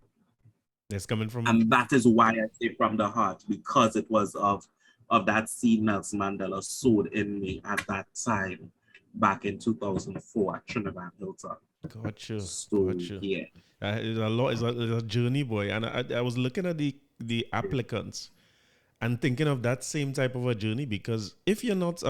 It's coming from. And that is why I say from the heart, because it was of that seed Nelson Mandela sowed in me at that time back in 2004 at Trinidad Hilton. Gotcha. So, Gotcha. yeah. It's a lot. It's a journey, boy. And I was looking at the applicants and thinking of that same type of a journey, because if you're not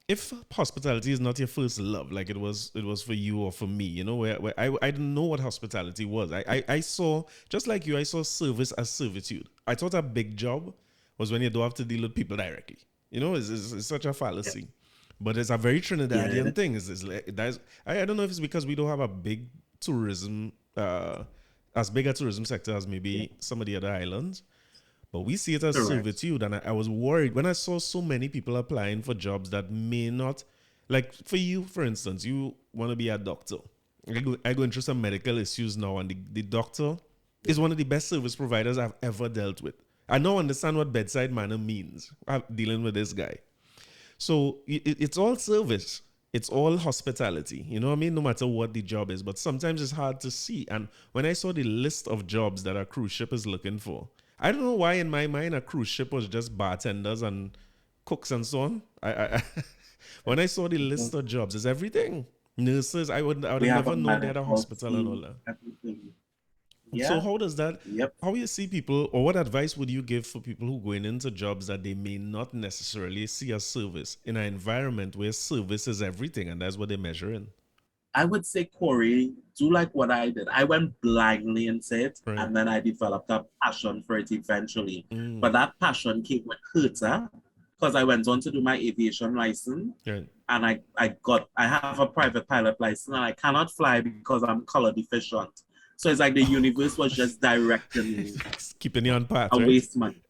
if hospitality is not your first love, like it was for you or for me, you know, where I didn't know what hospitality was. I saw, just like you, I saw service as servitude. I thought a big job was when you don't have to deal with people directly. You know, it's such a fallacy. Yeah. But it's a very Trinidadian thing. It's like, I don't know if it's because we don't have a big tourism, as big a tourism sector as maybe some of the other islands. But we see it as servitude, and I was worried when I saw so many people applying for jobs that may not, like for you, for instance, you want to be a doctor. I go into some medical issues now, and the doctor is one of the best service providers I've ever dealt with. I now understand what bedside manner means. I'm dealing with this guy. So it's all service. It's all hospitality. You know what I mean? No matter what the job is. But sometimes it's hard to see. And when I saw the list of jobs that a cruise ship is looking for, I don't know why in my mind a cruise ship was just bartenders and cooks and so on. When I saw the list of jobs, it's everything. Nurses, I would have never known they had a hospital and all that. Everything. Yeah. So how does that, how you see people, or what advice would you give for people who going into jobs that they may not necessarily see as service in an environment where service is everything and that's what they measure in? I would say, Corey, do like what I did. I went blindly into it, and then I developed a passion for it eventually. But that passion came with hurt, because I went on to do my aviation license, and I have a private pilot license, and I cannot fly because I'm color deficient. So it's like the universe was just directing me. Keeping you on path, waste money.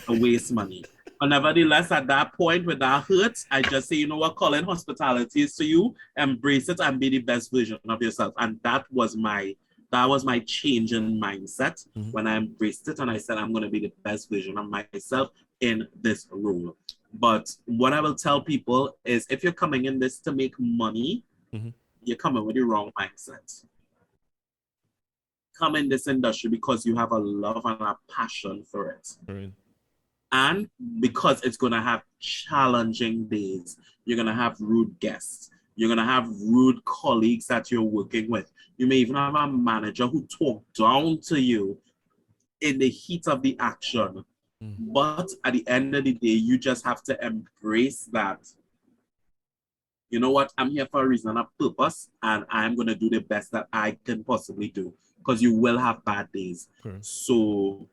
A waste money. But nevertheless, at that point, with that hurt, I just say, you know what, Colin, hospitality is to you. Embrace it and be the best version of yourself. And that was my change in mindset when I embraced it. And I said, I'm going to be the best version of myself in this role. But what I will tell people is, if you're coming in this to make money, you're coming with the wrong mindset. Come in this industry because you have a love and a passion for it. And because it's going to have challenging days. You're going to have rude guests. You're going to have rude colleagues that you're working with. You may even have a manager who talk down to you in the heat of the action. But at the end of the day, you just have to embrace that. You know what? I'm here for a reason and a purpose, and I'm going to do the best that I can possibly do, because you will have bad days. So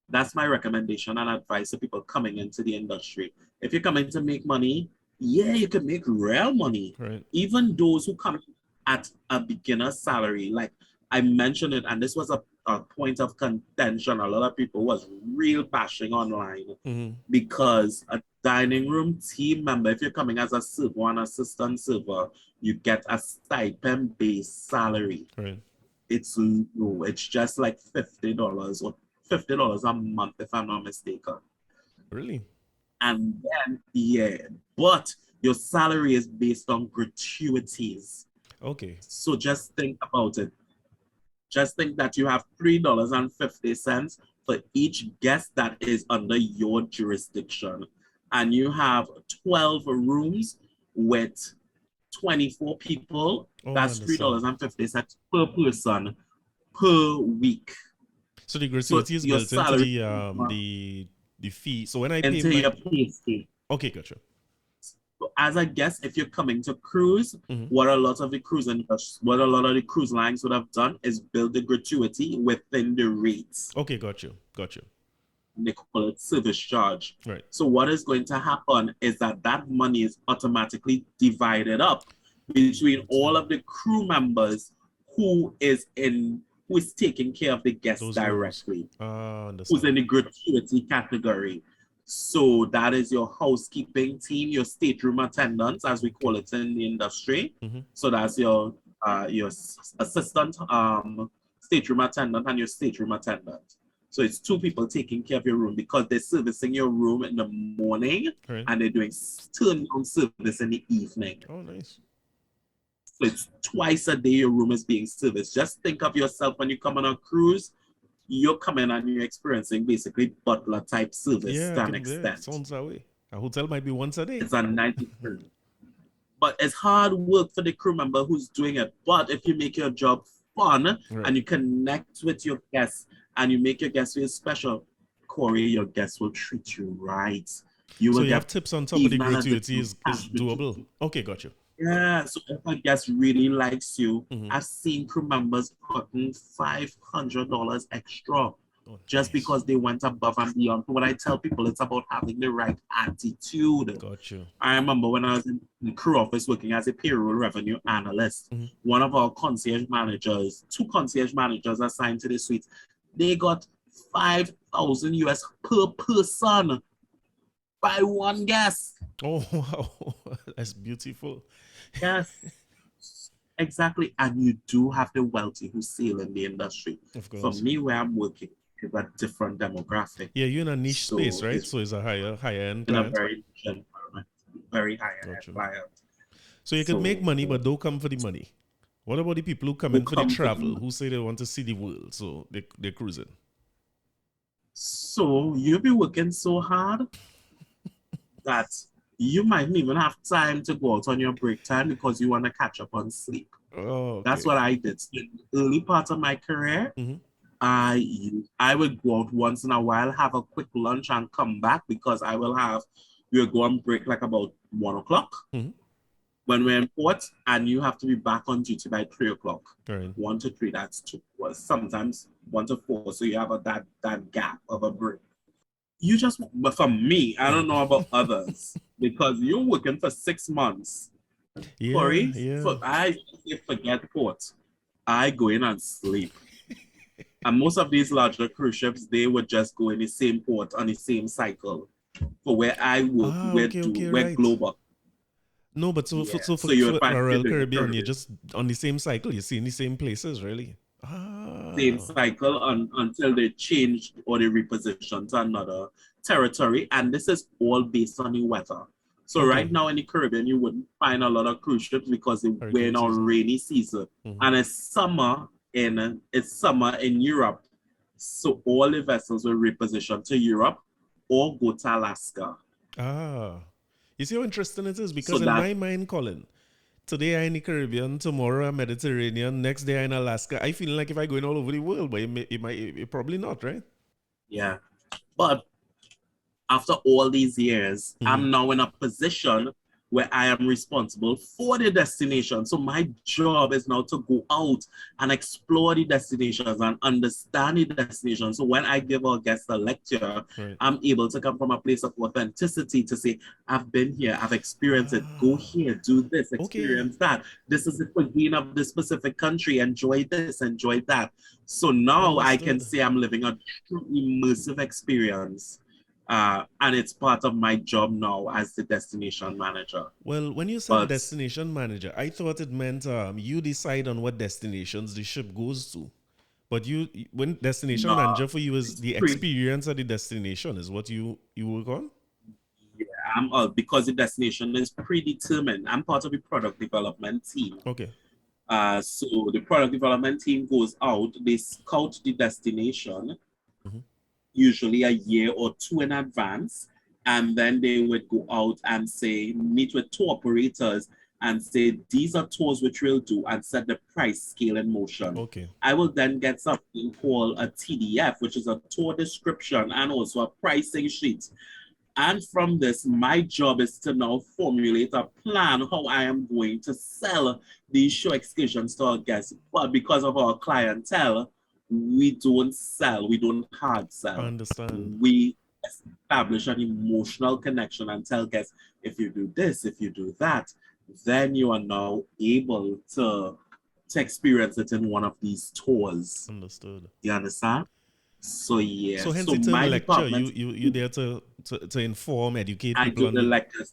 that's my recommendation and advice to people coming into the industry. If you're coming to make money, you can make real money. Even those who come at a beginner salary, like I mentioned it, and this was a point of contention. A lot of people was real bashing online because a dining room team member, if you're coming as a server or an assistant server, you get a stipend-based salary. It's low. It's just like $50 or $50 a month, if I'm not mistaken. Really? And then, but your salary is based on gratuities. Okay. So just think about it. Just think that you have $3.50 for each guest that is under your jurisdiction. And you have 12 rooms with 24 people. That's $3.50 per person per week. So the gratuity is built into the fee. So when I pay your pay scale. Okay, gotcha. As a guest, if you're coming to cruise, what a lot of the cruise lines would have done is build the gratuity within the rates. Okay, gotcha. They call it service charge. So what is going to happen is that money is automatically divided up between all of the crew members who is taking care of the guests directly, who's in the gratuity category. So that is your housekeeping team, your stateroom attendants, as we call it in the industry. So that's your assistant stateroom attendant and your stateroom attendant. So it's 2 people taking care of your room because they're servicing your room in the morning and they're doing turnaround service in the evening. Oh, nice. So it's twice a day your room is being serviced. Just think of yourself when you come on a cruise, you're coming and you're experiencing basically butler type service to an extent. Sounds that way. A hotel might be once a day. It's a nice experience. But it's hard work for the crew member who's doing it. But if you make your job fun and you connect with your guests and you make your guests feel special, Corey, your guests will treat you right. You have tips on top of the gratuity is doable. Okay, got you. Yeah, so if a guest really likes you, I've seen crew members gotten $500 extra just because they went above and beyond. When I tell people, it's about having the right attitude. Got you. I remember when I was in the crew office working as a payroll revenue analyst, one of our concierge managers, 2 concierge managers assigned to the suite, they got $5,000 US per person by one guest. Oh, wow. That's beautiful. Yes, exactly. And you do have the wealthy who sail in the industry. Of course. For me, where I'm working, is a different demographic. Yeah, you're in a niche space, right? So it's a higher end in client. a very niche environment, very high end client. So you can make money, but don't come for the money. What about the people who come in for the travel, who say they want to see the world, so they're cruising? So you'll be working so hard that you might even have time to go out on your break time because you want to catch up on sleep. Oh, okay. That's what I did. So in the early part of my career, I would go out once in a while, have a quick lunch and come back because we'll go on break like about 1 o'clock when we're in port, and you have to be back on duty by 3 o'clock. Right. 1 to 3, that's 2. Well, sometimes 1 to 4, so you have that gap of a break. But for me, I don't know about others, because you're working for 6 months. Yeah, Corey, yeah. I forget port. I go in and sleep. And most of these larger cruise ships, they would just go in the same port on the same cycle. For where I work, we're global. No, but so for Royal Caribbean, you're just on the same cycle. You're seeing the same places, really. Same cycle until they changed or they repositioned to another territory. And this is all based on the weather. So right now in the Caribbean, you wouldn't find a lot of cruise ships because we're in a rainy season. And it's summer in Europe. So all the vessels will reposition to Europe or go to Alaska. You see how interesting it is? Because in my mind, Colin, today I'm in the Caribbean, tomorrow I'm Mediterranean, next day I'm in Alaska. I feel like if I go in all over the world, but it probably not, right? Yeah. But after all these years, I'm now in a position where I am responsible for the destination. So my job is now to go out and explore the destinations and understand the destination. So when I give our guests a lecture, I'm able to come from a place of authenticity to say, I've been here, I've experienced it, go here, do this, experience that. This is the cuisine of this specific country, enjoy this, enjoy that. So now I can say I'm living a true immersive experience. And it's part of my job now as the destination manager. Well, when you said destination manager, I thought it meant you decide on what destinations the ship goes to. But when destination manager for you is the experience of the destination is what you work on? Yeah, because the destination is predetermined. I'm part of the product development team. Okay. So the product development team goes out, they scout the destination, usually a year or 2 in advance, and then they would go out and say, meet with tour operators and say, these are tours which we'll do, and set the price scale in motion. Okay. I will then get something called a TDF, which is a tour description and also a pricing sheet. And from this, my job is to now formulate a plan how I am going to sell these show excursions to our guests. But because of our clientele, we don't sell, we don't hard sell. I understand. We establish an emotional connection and tell guests, if you do this, if you do that, then you are now able to experience it in one of these tours. Understood. You understand? So yeah. So hence it's a lecture. You there to inform, educate people. I do the lectures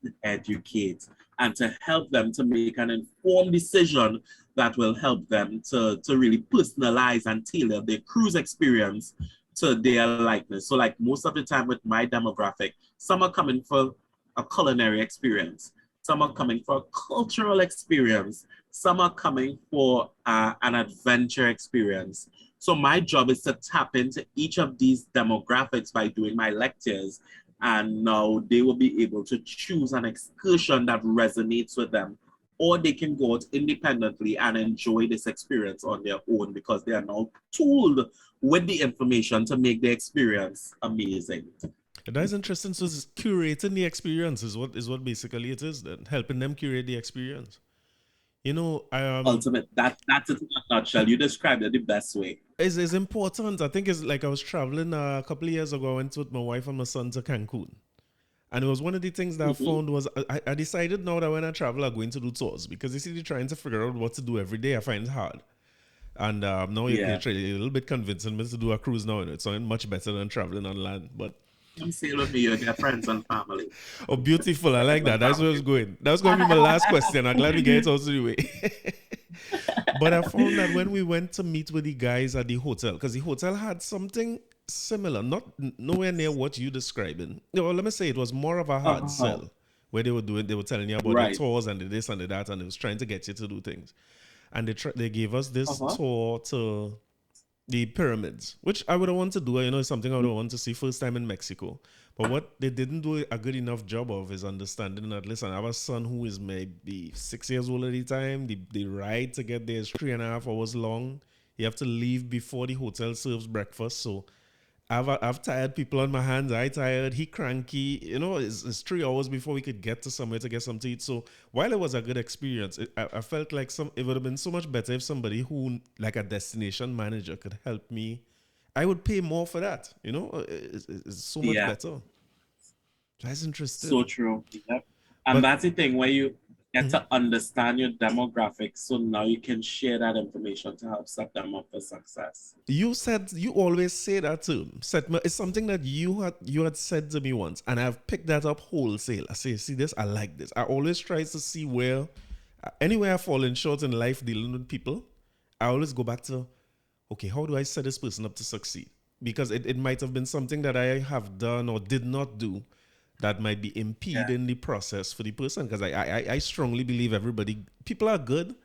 to educate and to help them to make an informed decision that will help them to really personalize and tailor their cruise experience to their likeness. So like most of the time with my demographic, some are coming for a culinary experience. Some are coming for a cultural experience. Some are coming for an adventure experience. So my job is to tap into each of these demographics by doing my lectures. And now they will be able to choose an excursion that resonates with them, or they can go out independently and enjoy this experience on their own because they are now tooled with the information to make the experience amazing. That is interesting. So it's curating the experience is what basically it is, then helping them curate the experience. You know, Ultimate, that's it in a nutshell. You described it the best way. is important. I think it's like I was traveling a couple of years ago. I went with my wife and my son to Cancun. And it was one of the things that I found was I decided now that when I travel, I'm going to do tours because you see, trying to figure out what to do every day, I find it hard. And now you're a little bit convincing me to do a cruise now, and it's sounding much better than traveling on land. But come sail with me, you get friends and family. oh, beautiful! I like that. That's where I was going. That was going to be my last question. I'm glad we get it out of the way. But I found that when we went to meet with the guys at the hotel, because the hotel had something similar, not nowhere near what you describing. No, let me say it was more of a hard sell where they were telling you about the tours and the this and the that, and they was trying to get you to do things. And they gave us this tour to the pyramids, which I would have wanted to do. You know, it's something I would have wanted to see first time in Mexico. But what they didn't do a good enough job of is understanding that, listen, I have a son who is maybe 6 years old at the time. The ride to get there is 3.5 hours long. You have to leave before the hotel serves breakfast. So I've tired people on my hands. I tired. He cranky. You know, it's 3 hours before we could get to somewhere to get something to eat. So while it was a good experience, I felt like it would have been so much better if somebody who, like a destination manager, could help me. I would pay more for that. You know, it's so much better. That's interesting. So true. Yep. And that's the thing where you get to understand your demographics, so now you can share that information to help set them up for success. You always say that too. It's something that you had said to me once, and I've picked that up wholesale. I say, see this, I like this. I always try to see where, anywhere I fall in short in life dealing with people, I always go back to, okay, how do I set this person up to succeed? Because it might have been something that I have done or did not do that might be impeding the process for the person. Because I strongly believe people are good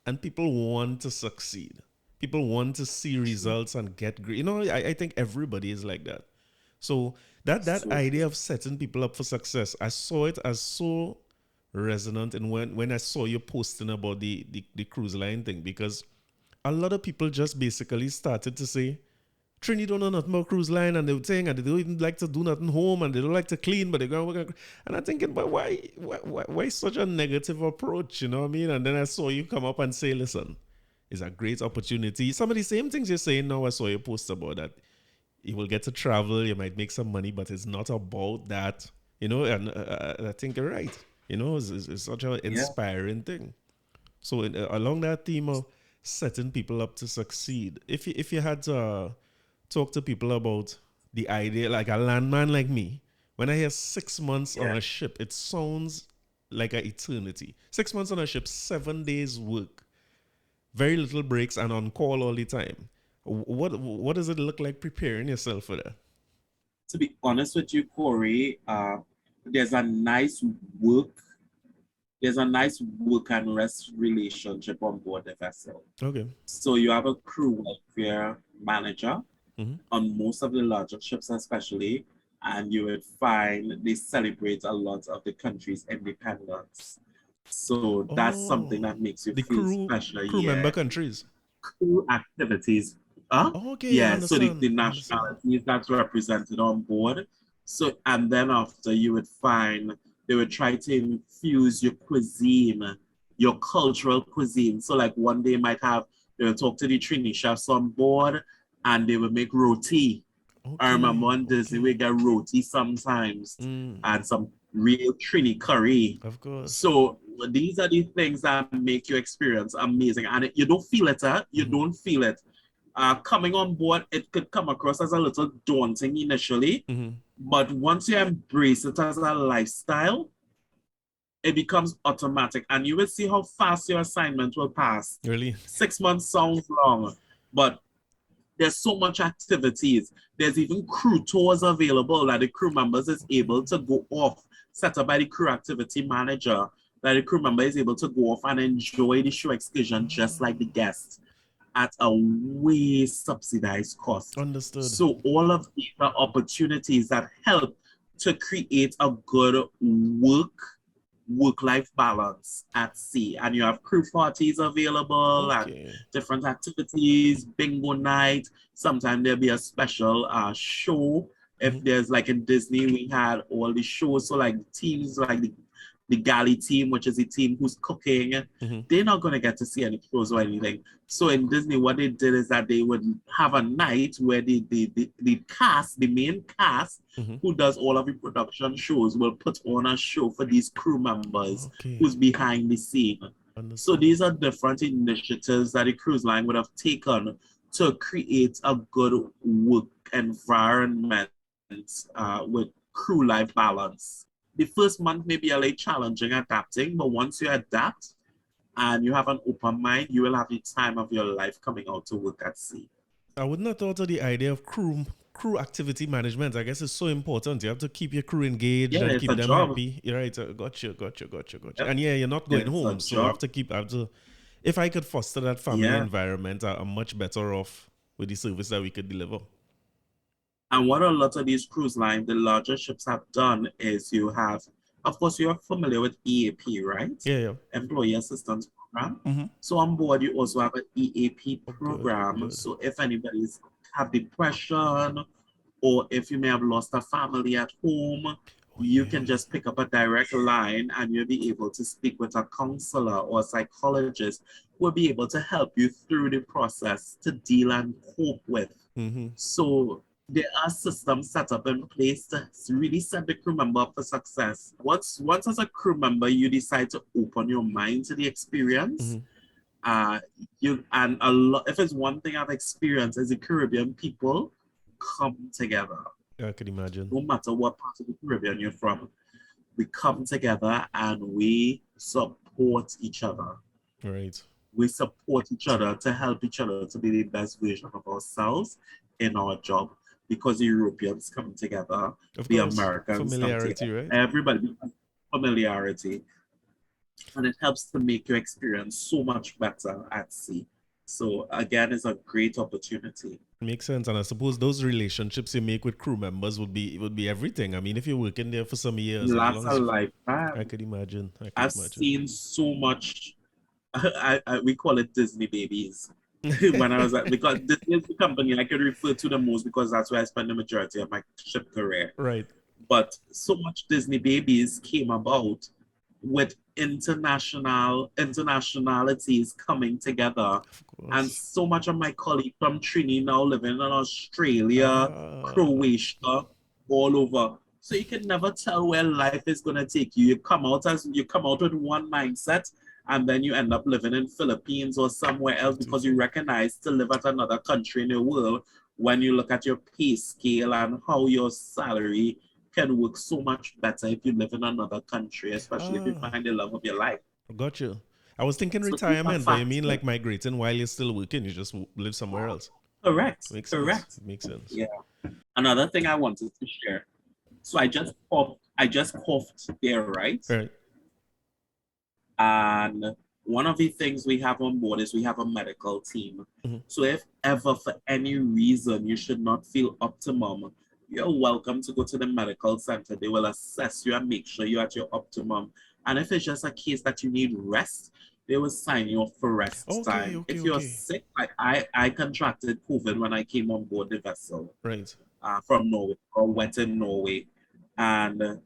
and people want to succeed. People want to see results and get great. You know, I think everybody is like that. So that idea of setting people up for success, I saw it as so resonant. And when I saw you posting about the cruise line thing, because a lot of people just basically started to say, Trini don't know nothing about cruise line, and they were saying, and they don't even like to do nothing home, and they don't like to clean, but they're going to work. And I'm thinking, but why such a negative approach? You know what I mean? And then I saw you come up and say, listen, it's a great opportunity. Some of the same things you're saying now, I saw you post about that. You will get to travel, you might make some money, but it's not about that. You know, and I think you're right. You know, it's such an inspiring thing. So along that theme of setting people up to succeed, if you had to talk to people about the idea, like a landman like me, when I hear 6 months on a ship, it sounds like an eternity. 6 months on a ship, 7 days work, very little breaks, and on call all the time. What does it look like preparing yourself for that? To be honest with you, Corey, there's a nice work and rest relationship on board the vessel. Okay. So you have a crew welfare manager on most of the larger ships, especially, and you would find they celebrate a lot of the country's independence. So that's something that makes you feel special. Crew member countries. Crew activities. Okay. Yeah. So the nationalities that's represented on board. So, and then after you would find they would try to infuse your cuisine, your cultural cuisine. So like one day they will talk to the Trini chefs on board and they will make roti. Okay, I remember on Disney we get roti sometimes and some real Trini curry. Of course. So these are the things that make your experience amazing. And you don't feel it, You don't feel it. Coming on board, it could come across as a little daunting initially, but once you embrace it as a lifestyle, it becomes automatic, and you will see how fast your assignment will pass. Really? 6 months sounds long, but There's so much activities. There's even crew tours available that the crew members is able to go off, set up by the crew activity manager, that the crew member is able to go off and enjoy the show excursion just like the guests at a way subsidized cost. Understood. So all of these are opportunities that help to create a good work-life balance at sea. And you have crew parties available and different activities, bingo night. Sometimes there'll be a special show. If there's like in Disney, we had all the shows. So like teams like the galley team, which is the team who's cooking, they're not going to get to see any shows or anything. So in Disney, what they did is that they would have a night where the cast, the main cast, who does all of the production shows, will put on a show for these crew members who's behind the scene. So these are different initiatives that the cruise line would have taken to create a good work environment with crew life balance. The first month may be a little challenging adapting, but once you adapt and you have an open mind, you will have the time of your life coming out to work at sea. I wouldn't have thought of the idea of crew activity management. I guess it's so important. You have to keep your crew engaged and keep them happy. You're right. Gotcha. Yep. And yeah, you're not going home, so I have to. If I could foster that family environment, I'm much better off with the service that we could deliver. And what a lot of these cruise lines, the larger ships have done is you have, of course, you're familiar with EAP, right? Yeah. Employee Assistance Program. So on board, you also have an EAP program. Good. So if anybody's have depression or if you may have lost a family at home, you can just pick up a direct line and you'll be able to speak with a counselor or a psychologist who will be able to help you through the process to deal and cope with. So there are systems set up in place to really set the crew member up for success. Once as a crew member, you decide to open your mind to the experience. If it's one thing I've experienced as a Caribbean, people come together. I can imagine. No matter what part of the Caribbean you're from, we come together and we support each other. Right. We support each other to help each other to be the best version of ourselves in our job. Because the Europeans come together, the Americans come together. Right? Everybody familiarity. And it helps to make your experience so much better at sea. So again, it's a great opportunity. Makes sense. And I suppose those relationships you make with crew members would be everything. I mean, if you're working there for some years, that's a lifetime. I could imagine. I've seen so much. We call it Disney babies. When I was at, because this is the company I could refer to the most because that's where I spent the majority of my ship career. Right. But so much Disney babies came about with internationalities coming together. And so much of my colleagues from Trini now living in Australia, Croatia, all over. So you can never tell where life is going to take you. You come out with one mindset, and then you end up living in Philippines or somewhere else because you recognize to live at another country in the world when you look at your pay scale and how your salary can work so much better if you live in another country, especially if you find the love of your life. Got you. I was thinking retirement, but you mean like migrating while you're still working, you just live somewhere else. Correct. Makes sense. Yeah. Another thing I wanted to share. So I just coughed there, right? Right. And one of the things we have on board is we have a medical team. So if ever for any reason you should not feel optimum, you're welcome to go to the medical center. They will assess you and make sure you're at your optimum. And if it's just a case that you need rest, they will sign you off for rest time. If you're sick, like I contracted COVID when I came on board the vessel. Right. From Norway, or went in Norway. And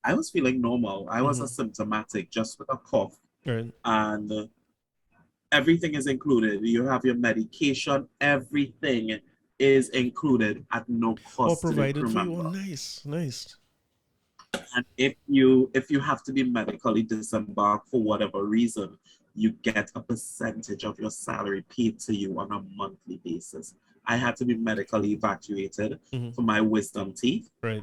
I was feeling normal. I was asymptomatic, just with a cough. Right. And everything is included. You have your medication, everything is included at no cost. Provided for you. Nice. And if you have to be medically disembarked for whatever reason, you get a percentage of your salary paid to you on a monthly basis. I had to be medically evacuated for my wisdom teeth. Right.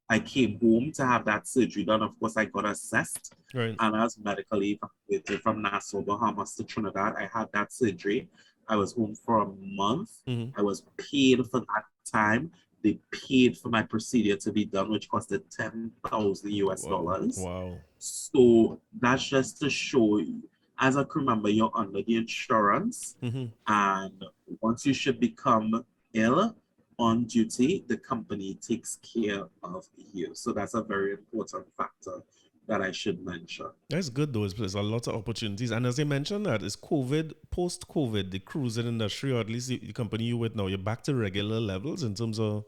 I came home to have that surgery done. Of course, I got assessed. Right. And I was medically evacuated from Nassau, Bahamas to Trinidad. I had that surgery. I was home for a month. Mm-hmm. I was paid for that time. They paid for my procedure to be done, which costed 10,000 US Wow. dollars. Wow. So that's just to show you, as a crew member, you're under the insurance. Mm-hmm. And once you should become ill on duty, the company takes care of you. So that's a very important factor that I should mention. That's good though. There's a lot of opportunities. And as I mentioned that, is COVID, post-COVID, the cruising industry, or at least the company you with now, you're back to regular levels in terms of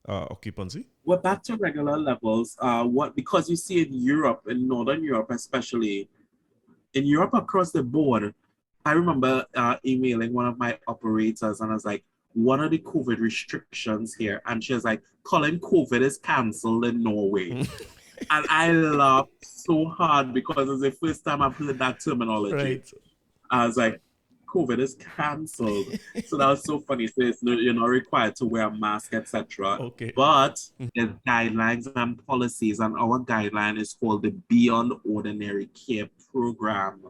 occupancy? We're back to regular levels. What because you see in Europe, in Northern Europe especially, in Europe across the board, I remember emailing one of my operators and I was like, what are the COVID restrictions here? And she was like, Colin, COVID is cancelled in Norway. And I laughed so hard because it's the first time I've heard that terminology. Right. I was like, COVID is cancelled. So that was so funny. So you're not required to wear a mask, etc. Okay. But the guidelines and policies, and our guideline is called the Beyond Ordinary Care Program.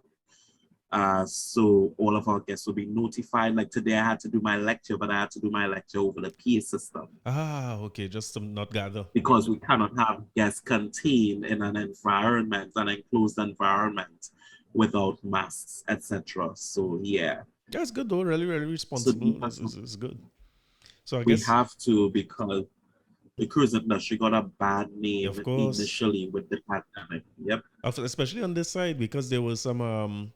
So all of our guests will be notified. Like today, I had to do my lecture, but I had to do my lecture over the PA system Okay. Just to not gather. because we cannot have guests contained in an environment, an enclosed environment, without masks, etc. So yeah. That's good though. Really, really So responsible. It's good. So I we guess, have to because the cruise industry got a bad name of course, initially with the pandemic. Yep. especially on this side, because there was some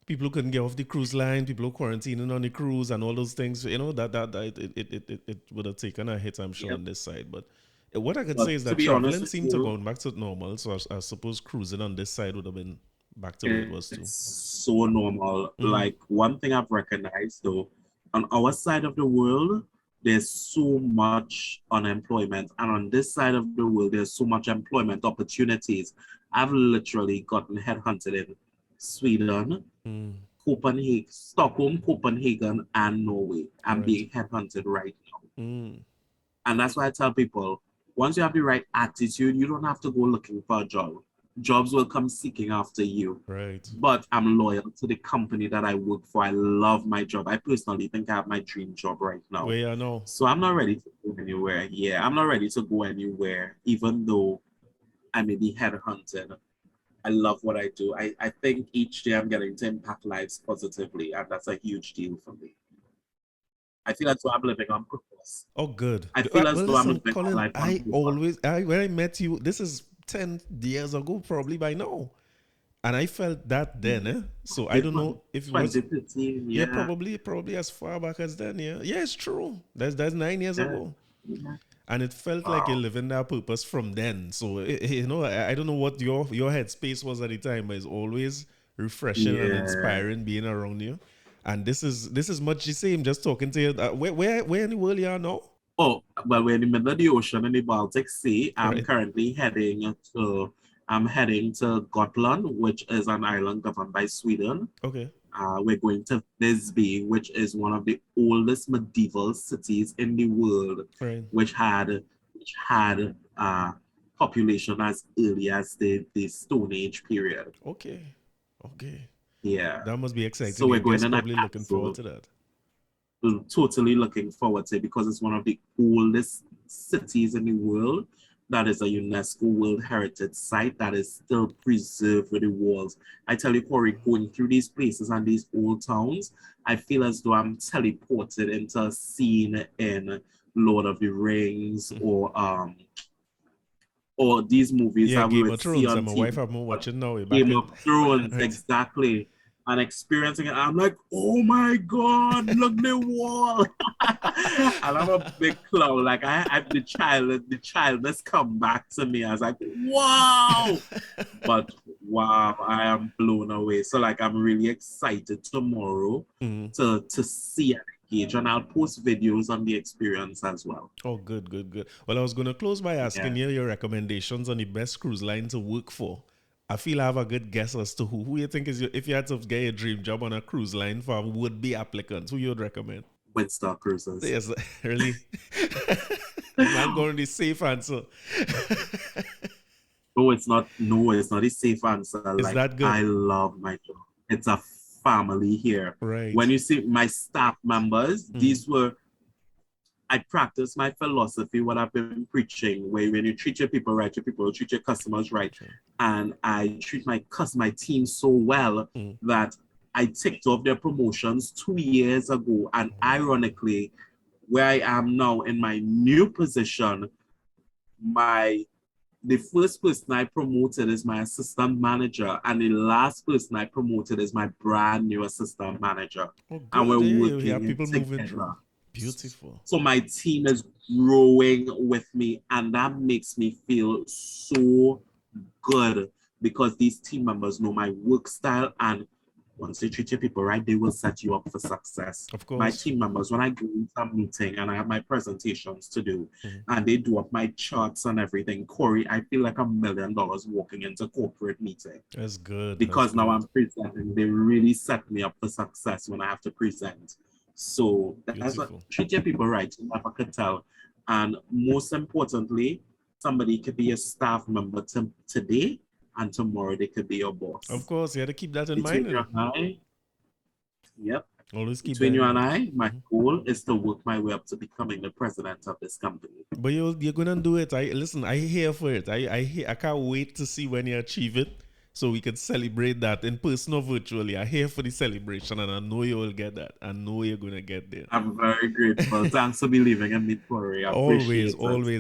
people who couldn't get off the cruise line, people who quarantining on the cruise and all those things. You know, it would have taken a hit, I'm sure, Yep. on this side. But what I could say But is to that be honest traveling with seemed to you, go back to normal. So I suppose cruising on this side would have been back to where it was too. it's so normal. Mm-hmm. Like one thing I've recognized though, on our side of the world, there's so much unemployment. And on this side of the world, there's so much employment opportunities. I've literally gotten headhunted in Sweden, Mm. Copenhagen, Stockholm, Copenhagen, and Norway. I'm Right. being headhunted right now. Mm. And that's why I tell people, once you have the right attitude, you don't have to go looking for a job. Jobs will come seeking after you. Right. But I'm loyal to the company that I work for. I love my job. I personally think I have my dream job right now. Well, yeah, no. So I'm not ready to go anywhere. Yeah, I'm not ready to go anywhere, even though I may be headhunted. I love what I do. I think each day I'm getting to impact lives positively, and that's a huge deal for me. I feel as though I'm living on purpose. Oh, good. I feel as Well, though I'm listen, living my Colin, life on purpose. when I met you, this is 10 years ago, probably by now. And I felt that then, eh? So I It's don't know if it was, 2015, yeah, yeah. probably as far back as then, yeah. Yeah, it's true. That's 9 years Yeah. ago. Yeah. And it felt like you're Wow. living that purpose from then. So, I don't know what your headspace was at the time, but it's always refreshing and Yeah. inspiring being around you. And this is much the same, just talking to you. Where in the world you are now? Oh, well, we're in the middle of the ocean in the Baltic Sea. Right. I'm heading to Gotland, which is an island governed by Sweden. Okay. We're going to Visby, which is one of the oldest medieval cities in the world, Right. which had population as early as the Stone Age period. Okay. Okay. Yeah. That must be So exciting. we're Your going guests in a probably looking forward capsule. to that. Totally looking forward to it because it's one of the oldest cities in the world that is a UNESCO World Heritage Site that is still preserved with the walls. I tell you, Corey, going through these places and these old towns, I feel as though I'm teleported into a scene in Lord of the Rings or these movies Yeah, that we Game would of see Thrones. on And my wife TV. have more watching now. We're back Game in. of Thrones, Right. exactly. And experiencing it, I'm like, oh my God, look the wall. And I'm a big clown. Like the child that's come back to me. I was like, wow. But wow, I am blown away. So like I'm really excited tomorrow Mhm. to see and engage. And I'll post videos on the experience as well. Oh, good, good, good. Well, I was going to close by asking Yeah. you your recommendations on the best cruise line to work for. I feel I have a good guess as to who you think is if you had to get a dream job on a cruise line for would-be applicants, who you would recommend? Windstar Cruises. Yes, really. The man going the safe answer. No, it's not a safe answer. Is Like that I good? love my job. It's a family here. Right. When you see my staff members, I practice my philosophy, what I've been preaching, where when you treat your people right, your people will treat your customers right. Sure. And I treat my team so well that I ticked off their promotions 2 years ago. And ironically, where I am now in my new position, the first person I promoted is my assistant manager, and the last person I promoted is my brand new assistant manager. Oh, good. And we're You working have people moving together. through. Beautiful. So my team is growing with me, and that makes me feel so good because these team members know my work style, and once you treat your people right, they will set you up for success. Of course. My team members, when I go into a meeting and I have my presentations to do, and they do up my charts and everything, Corey, I feel like $1 million walking into corporate meeting. That's good. Because now I'm presenting. They really set me up for success when I have to present. So that's what, treat your people right. You never could tell. And most importantly, somebody could be a staff member today, and tomorrow they could be your boss. Of course, you have to keep that in Between mind. you and I, yep. Always keep Between you and I, my goal is to work my way up to becoming the president of this company. But you're gonna do it. I here for it. I can't wait to see when you achieve it, so we can celebrate that in person or virtually. I'm here for the celebration, and I know you will get that. I know you're gonna get there. I'm very grateful. Thanks for believing in me, Corey. Always.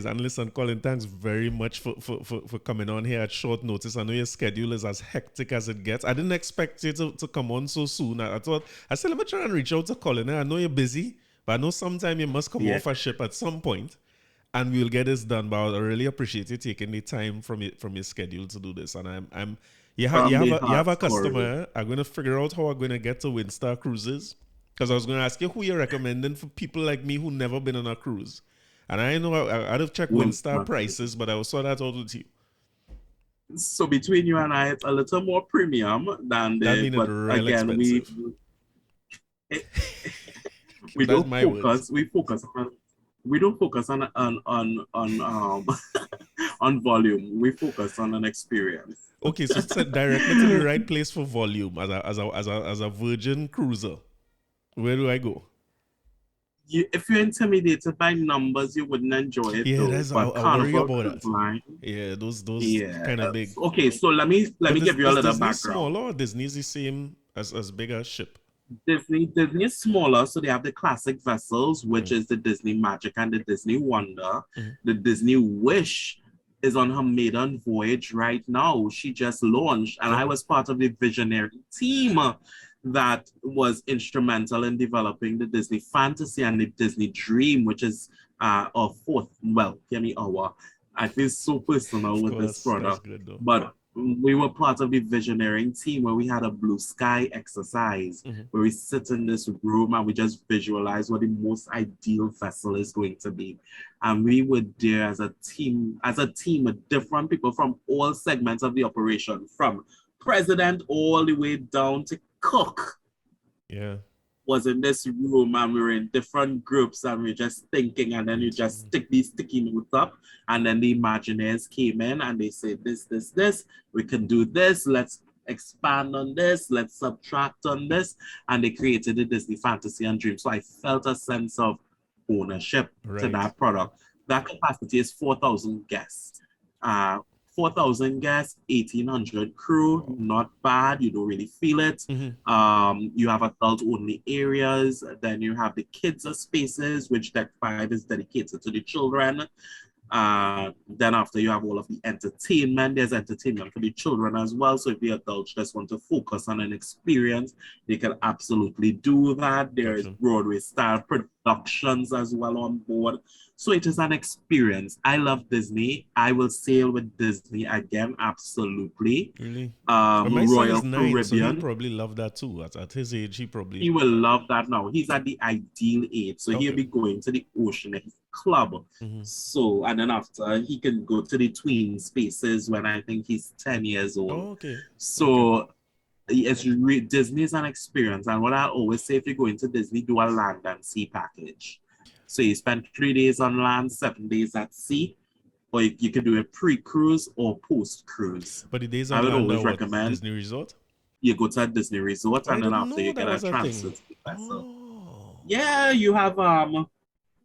And listen, Colin, thanks very much for coming on here at short notice. I know your schedule is as hectic as it gets. I didn't expect you to come on so soon. I said, let me try and reach out to Colin. I know you're busy, but I know sometime you must come off a ship at some point, and we'll get this done. But I really appreciate you taking the time from your schedule to do this. And you have a customer. I'm going to figure out how I'm going to get to Windstar Cruises, because I was going to ask you who you're recommending for people like me who never been on a cruise. And I know I'd have checked Windstar prices, but I will sort that out with you. So between you and I, it's a little more premium than the. But again, expensive. we don't focus. We don't focus on on volume. We focus on an experience. Okay, so it's directly to the right place for volume as a virgin cruiser. Where do I go? If you're intimidated by numbers, you wouldn't enjoy it. Yeah, I worry about that. Line, yeah, those kind of big. Okay, so let me give you a little background. Smaller, or Disney's the same as bigger ship? Disney is smaller, so they have the classic vessels, which is the Disney Magic and the Disney Wonder. The Disney Wish is on her maiden voyage right now. She just launched, and I was part of the visionary team that was instrumental in developing the Disney Fantasy and the Disney Dream, which is our fourth. Well, I feel so personal with this product, but we were part of the visionary team where we had a blue sky exercise where we sit in this room and we just visualize what the most ideal vessel is going to be. And we were there as a team with different people from all segments of the operation, from president all the way down to cook. Yeah. Was in this room, and we were in different groups, and we were just thinking, and then you just stick these sticky notes up, and then the Imagineers came in and they said this, we can do this, let's expand on this, let's subtract on this, and they created the Disney Fantasy and Dream. So I felt a sense of ownership to that product. That capacity is 4,000 guests. 4,000 guests, 1,800 crew, not bad. You don't really feel it. You have adult-only areas. Then you have the kids' spaces, which Deck 5 is dedicated to the children. Then after, you have all of the entertainment. There's entertainment for the children as well. So if the adults just want to focus on an experience, they can absolutely do that. There's Broadway-style productions as well on board. So it is an experience. I love Disney. I will sail with Disney again, absolutely. Really? Royal Caribbean. So he'll probably love that too. At his age, he will love that now. He's at the ideal age. So he'll be going to the ocean club. So, and then after, he can go to the tween spaces when I think he's 10 years old. So Disney is an experience. And what I always say, if you go into Disney, do a land and sea package. So you spend 3 days on land, 7 days at sea, or you can do a pre-cruise or post-cruise. But the days on land are what, Disney Resort? you go to a Disney resort, I and then didn't after you know get that a was a transfer thing. to the vessel. Oh, Yeah, you have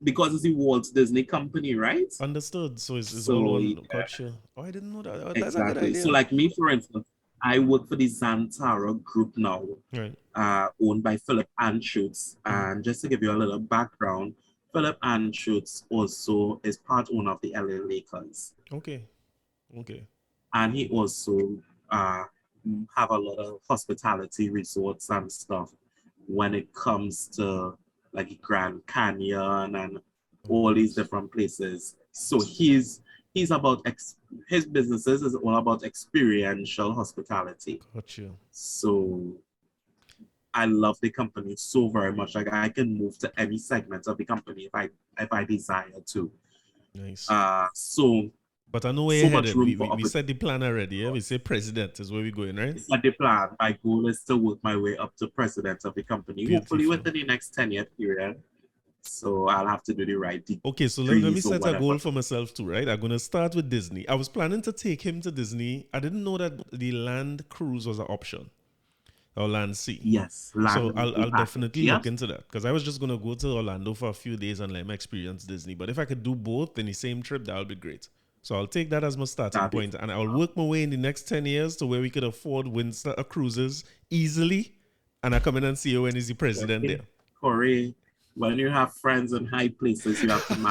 because it's the Walt Disney Company, right? understood. So it's all So one. yeah, Gotcha. Oh, I didn't know that. That's a good exactly. So idea. like me, for instance, I work for the Zantara Group now, Right. owned by Philip Anschutz. Mm. And just to give you a little background, Philip Anschutz also is part owner of the LA Lakers. Okay. Okay. And he also uh, have a lot of hospitality resorts and stuff when it comes to like Grand Canyon and Oh, all these nice. different places. So he's about his businesses is all about experiential hospitality. Gotcha. So I love the company so very much. Like I can move to any segment of the company if I desire to. Nice. So But I know where you're so much headed. room We, for we, we opportunity. set the plan already. Yeah, we say president is where we're going, right? It's not the plan. My goal is to work my way up to president of the company, hopefully Beautiful. within the next 10-year period. So I'll have to do the right Okay, so let me degrees or set a whatever. goal for myself too, right? I'm gonna start with Disney. I was planning to take him to Disney. I didn't know that the land cruise was an option or land sea. Yes, So land I'll package. definitely Yeah. look into that because I was just gonna go to Orlando for a few days and let me experience Disney. But if I could do both in the same trip, that would be great. So I'll take that as my starting That is point, and I'll work my way in the next 10 years to where we could afford Windstar Cruises easily. And I come in and see you when he's the president okay. there. Corey, when you have friends in high places, you have to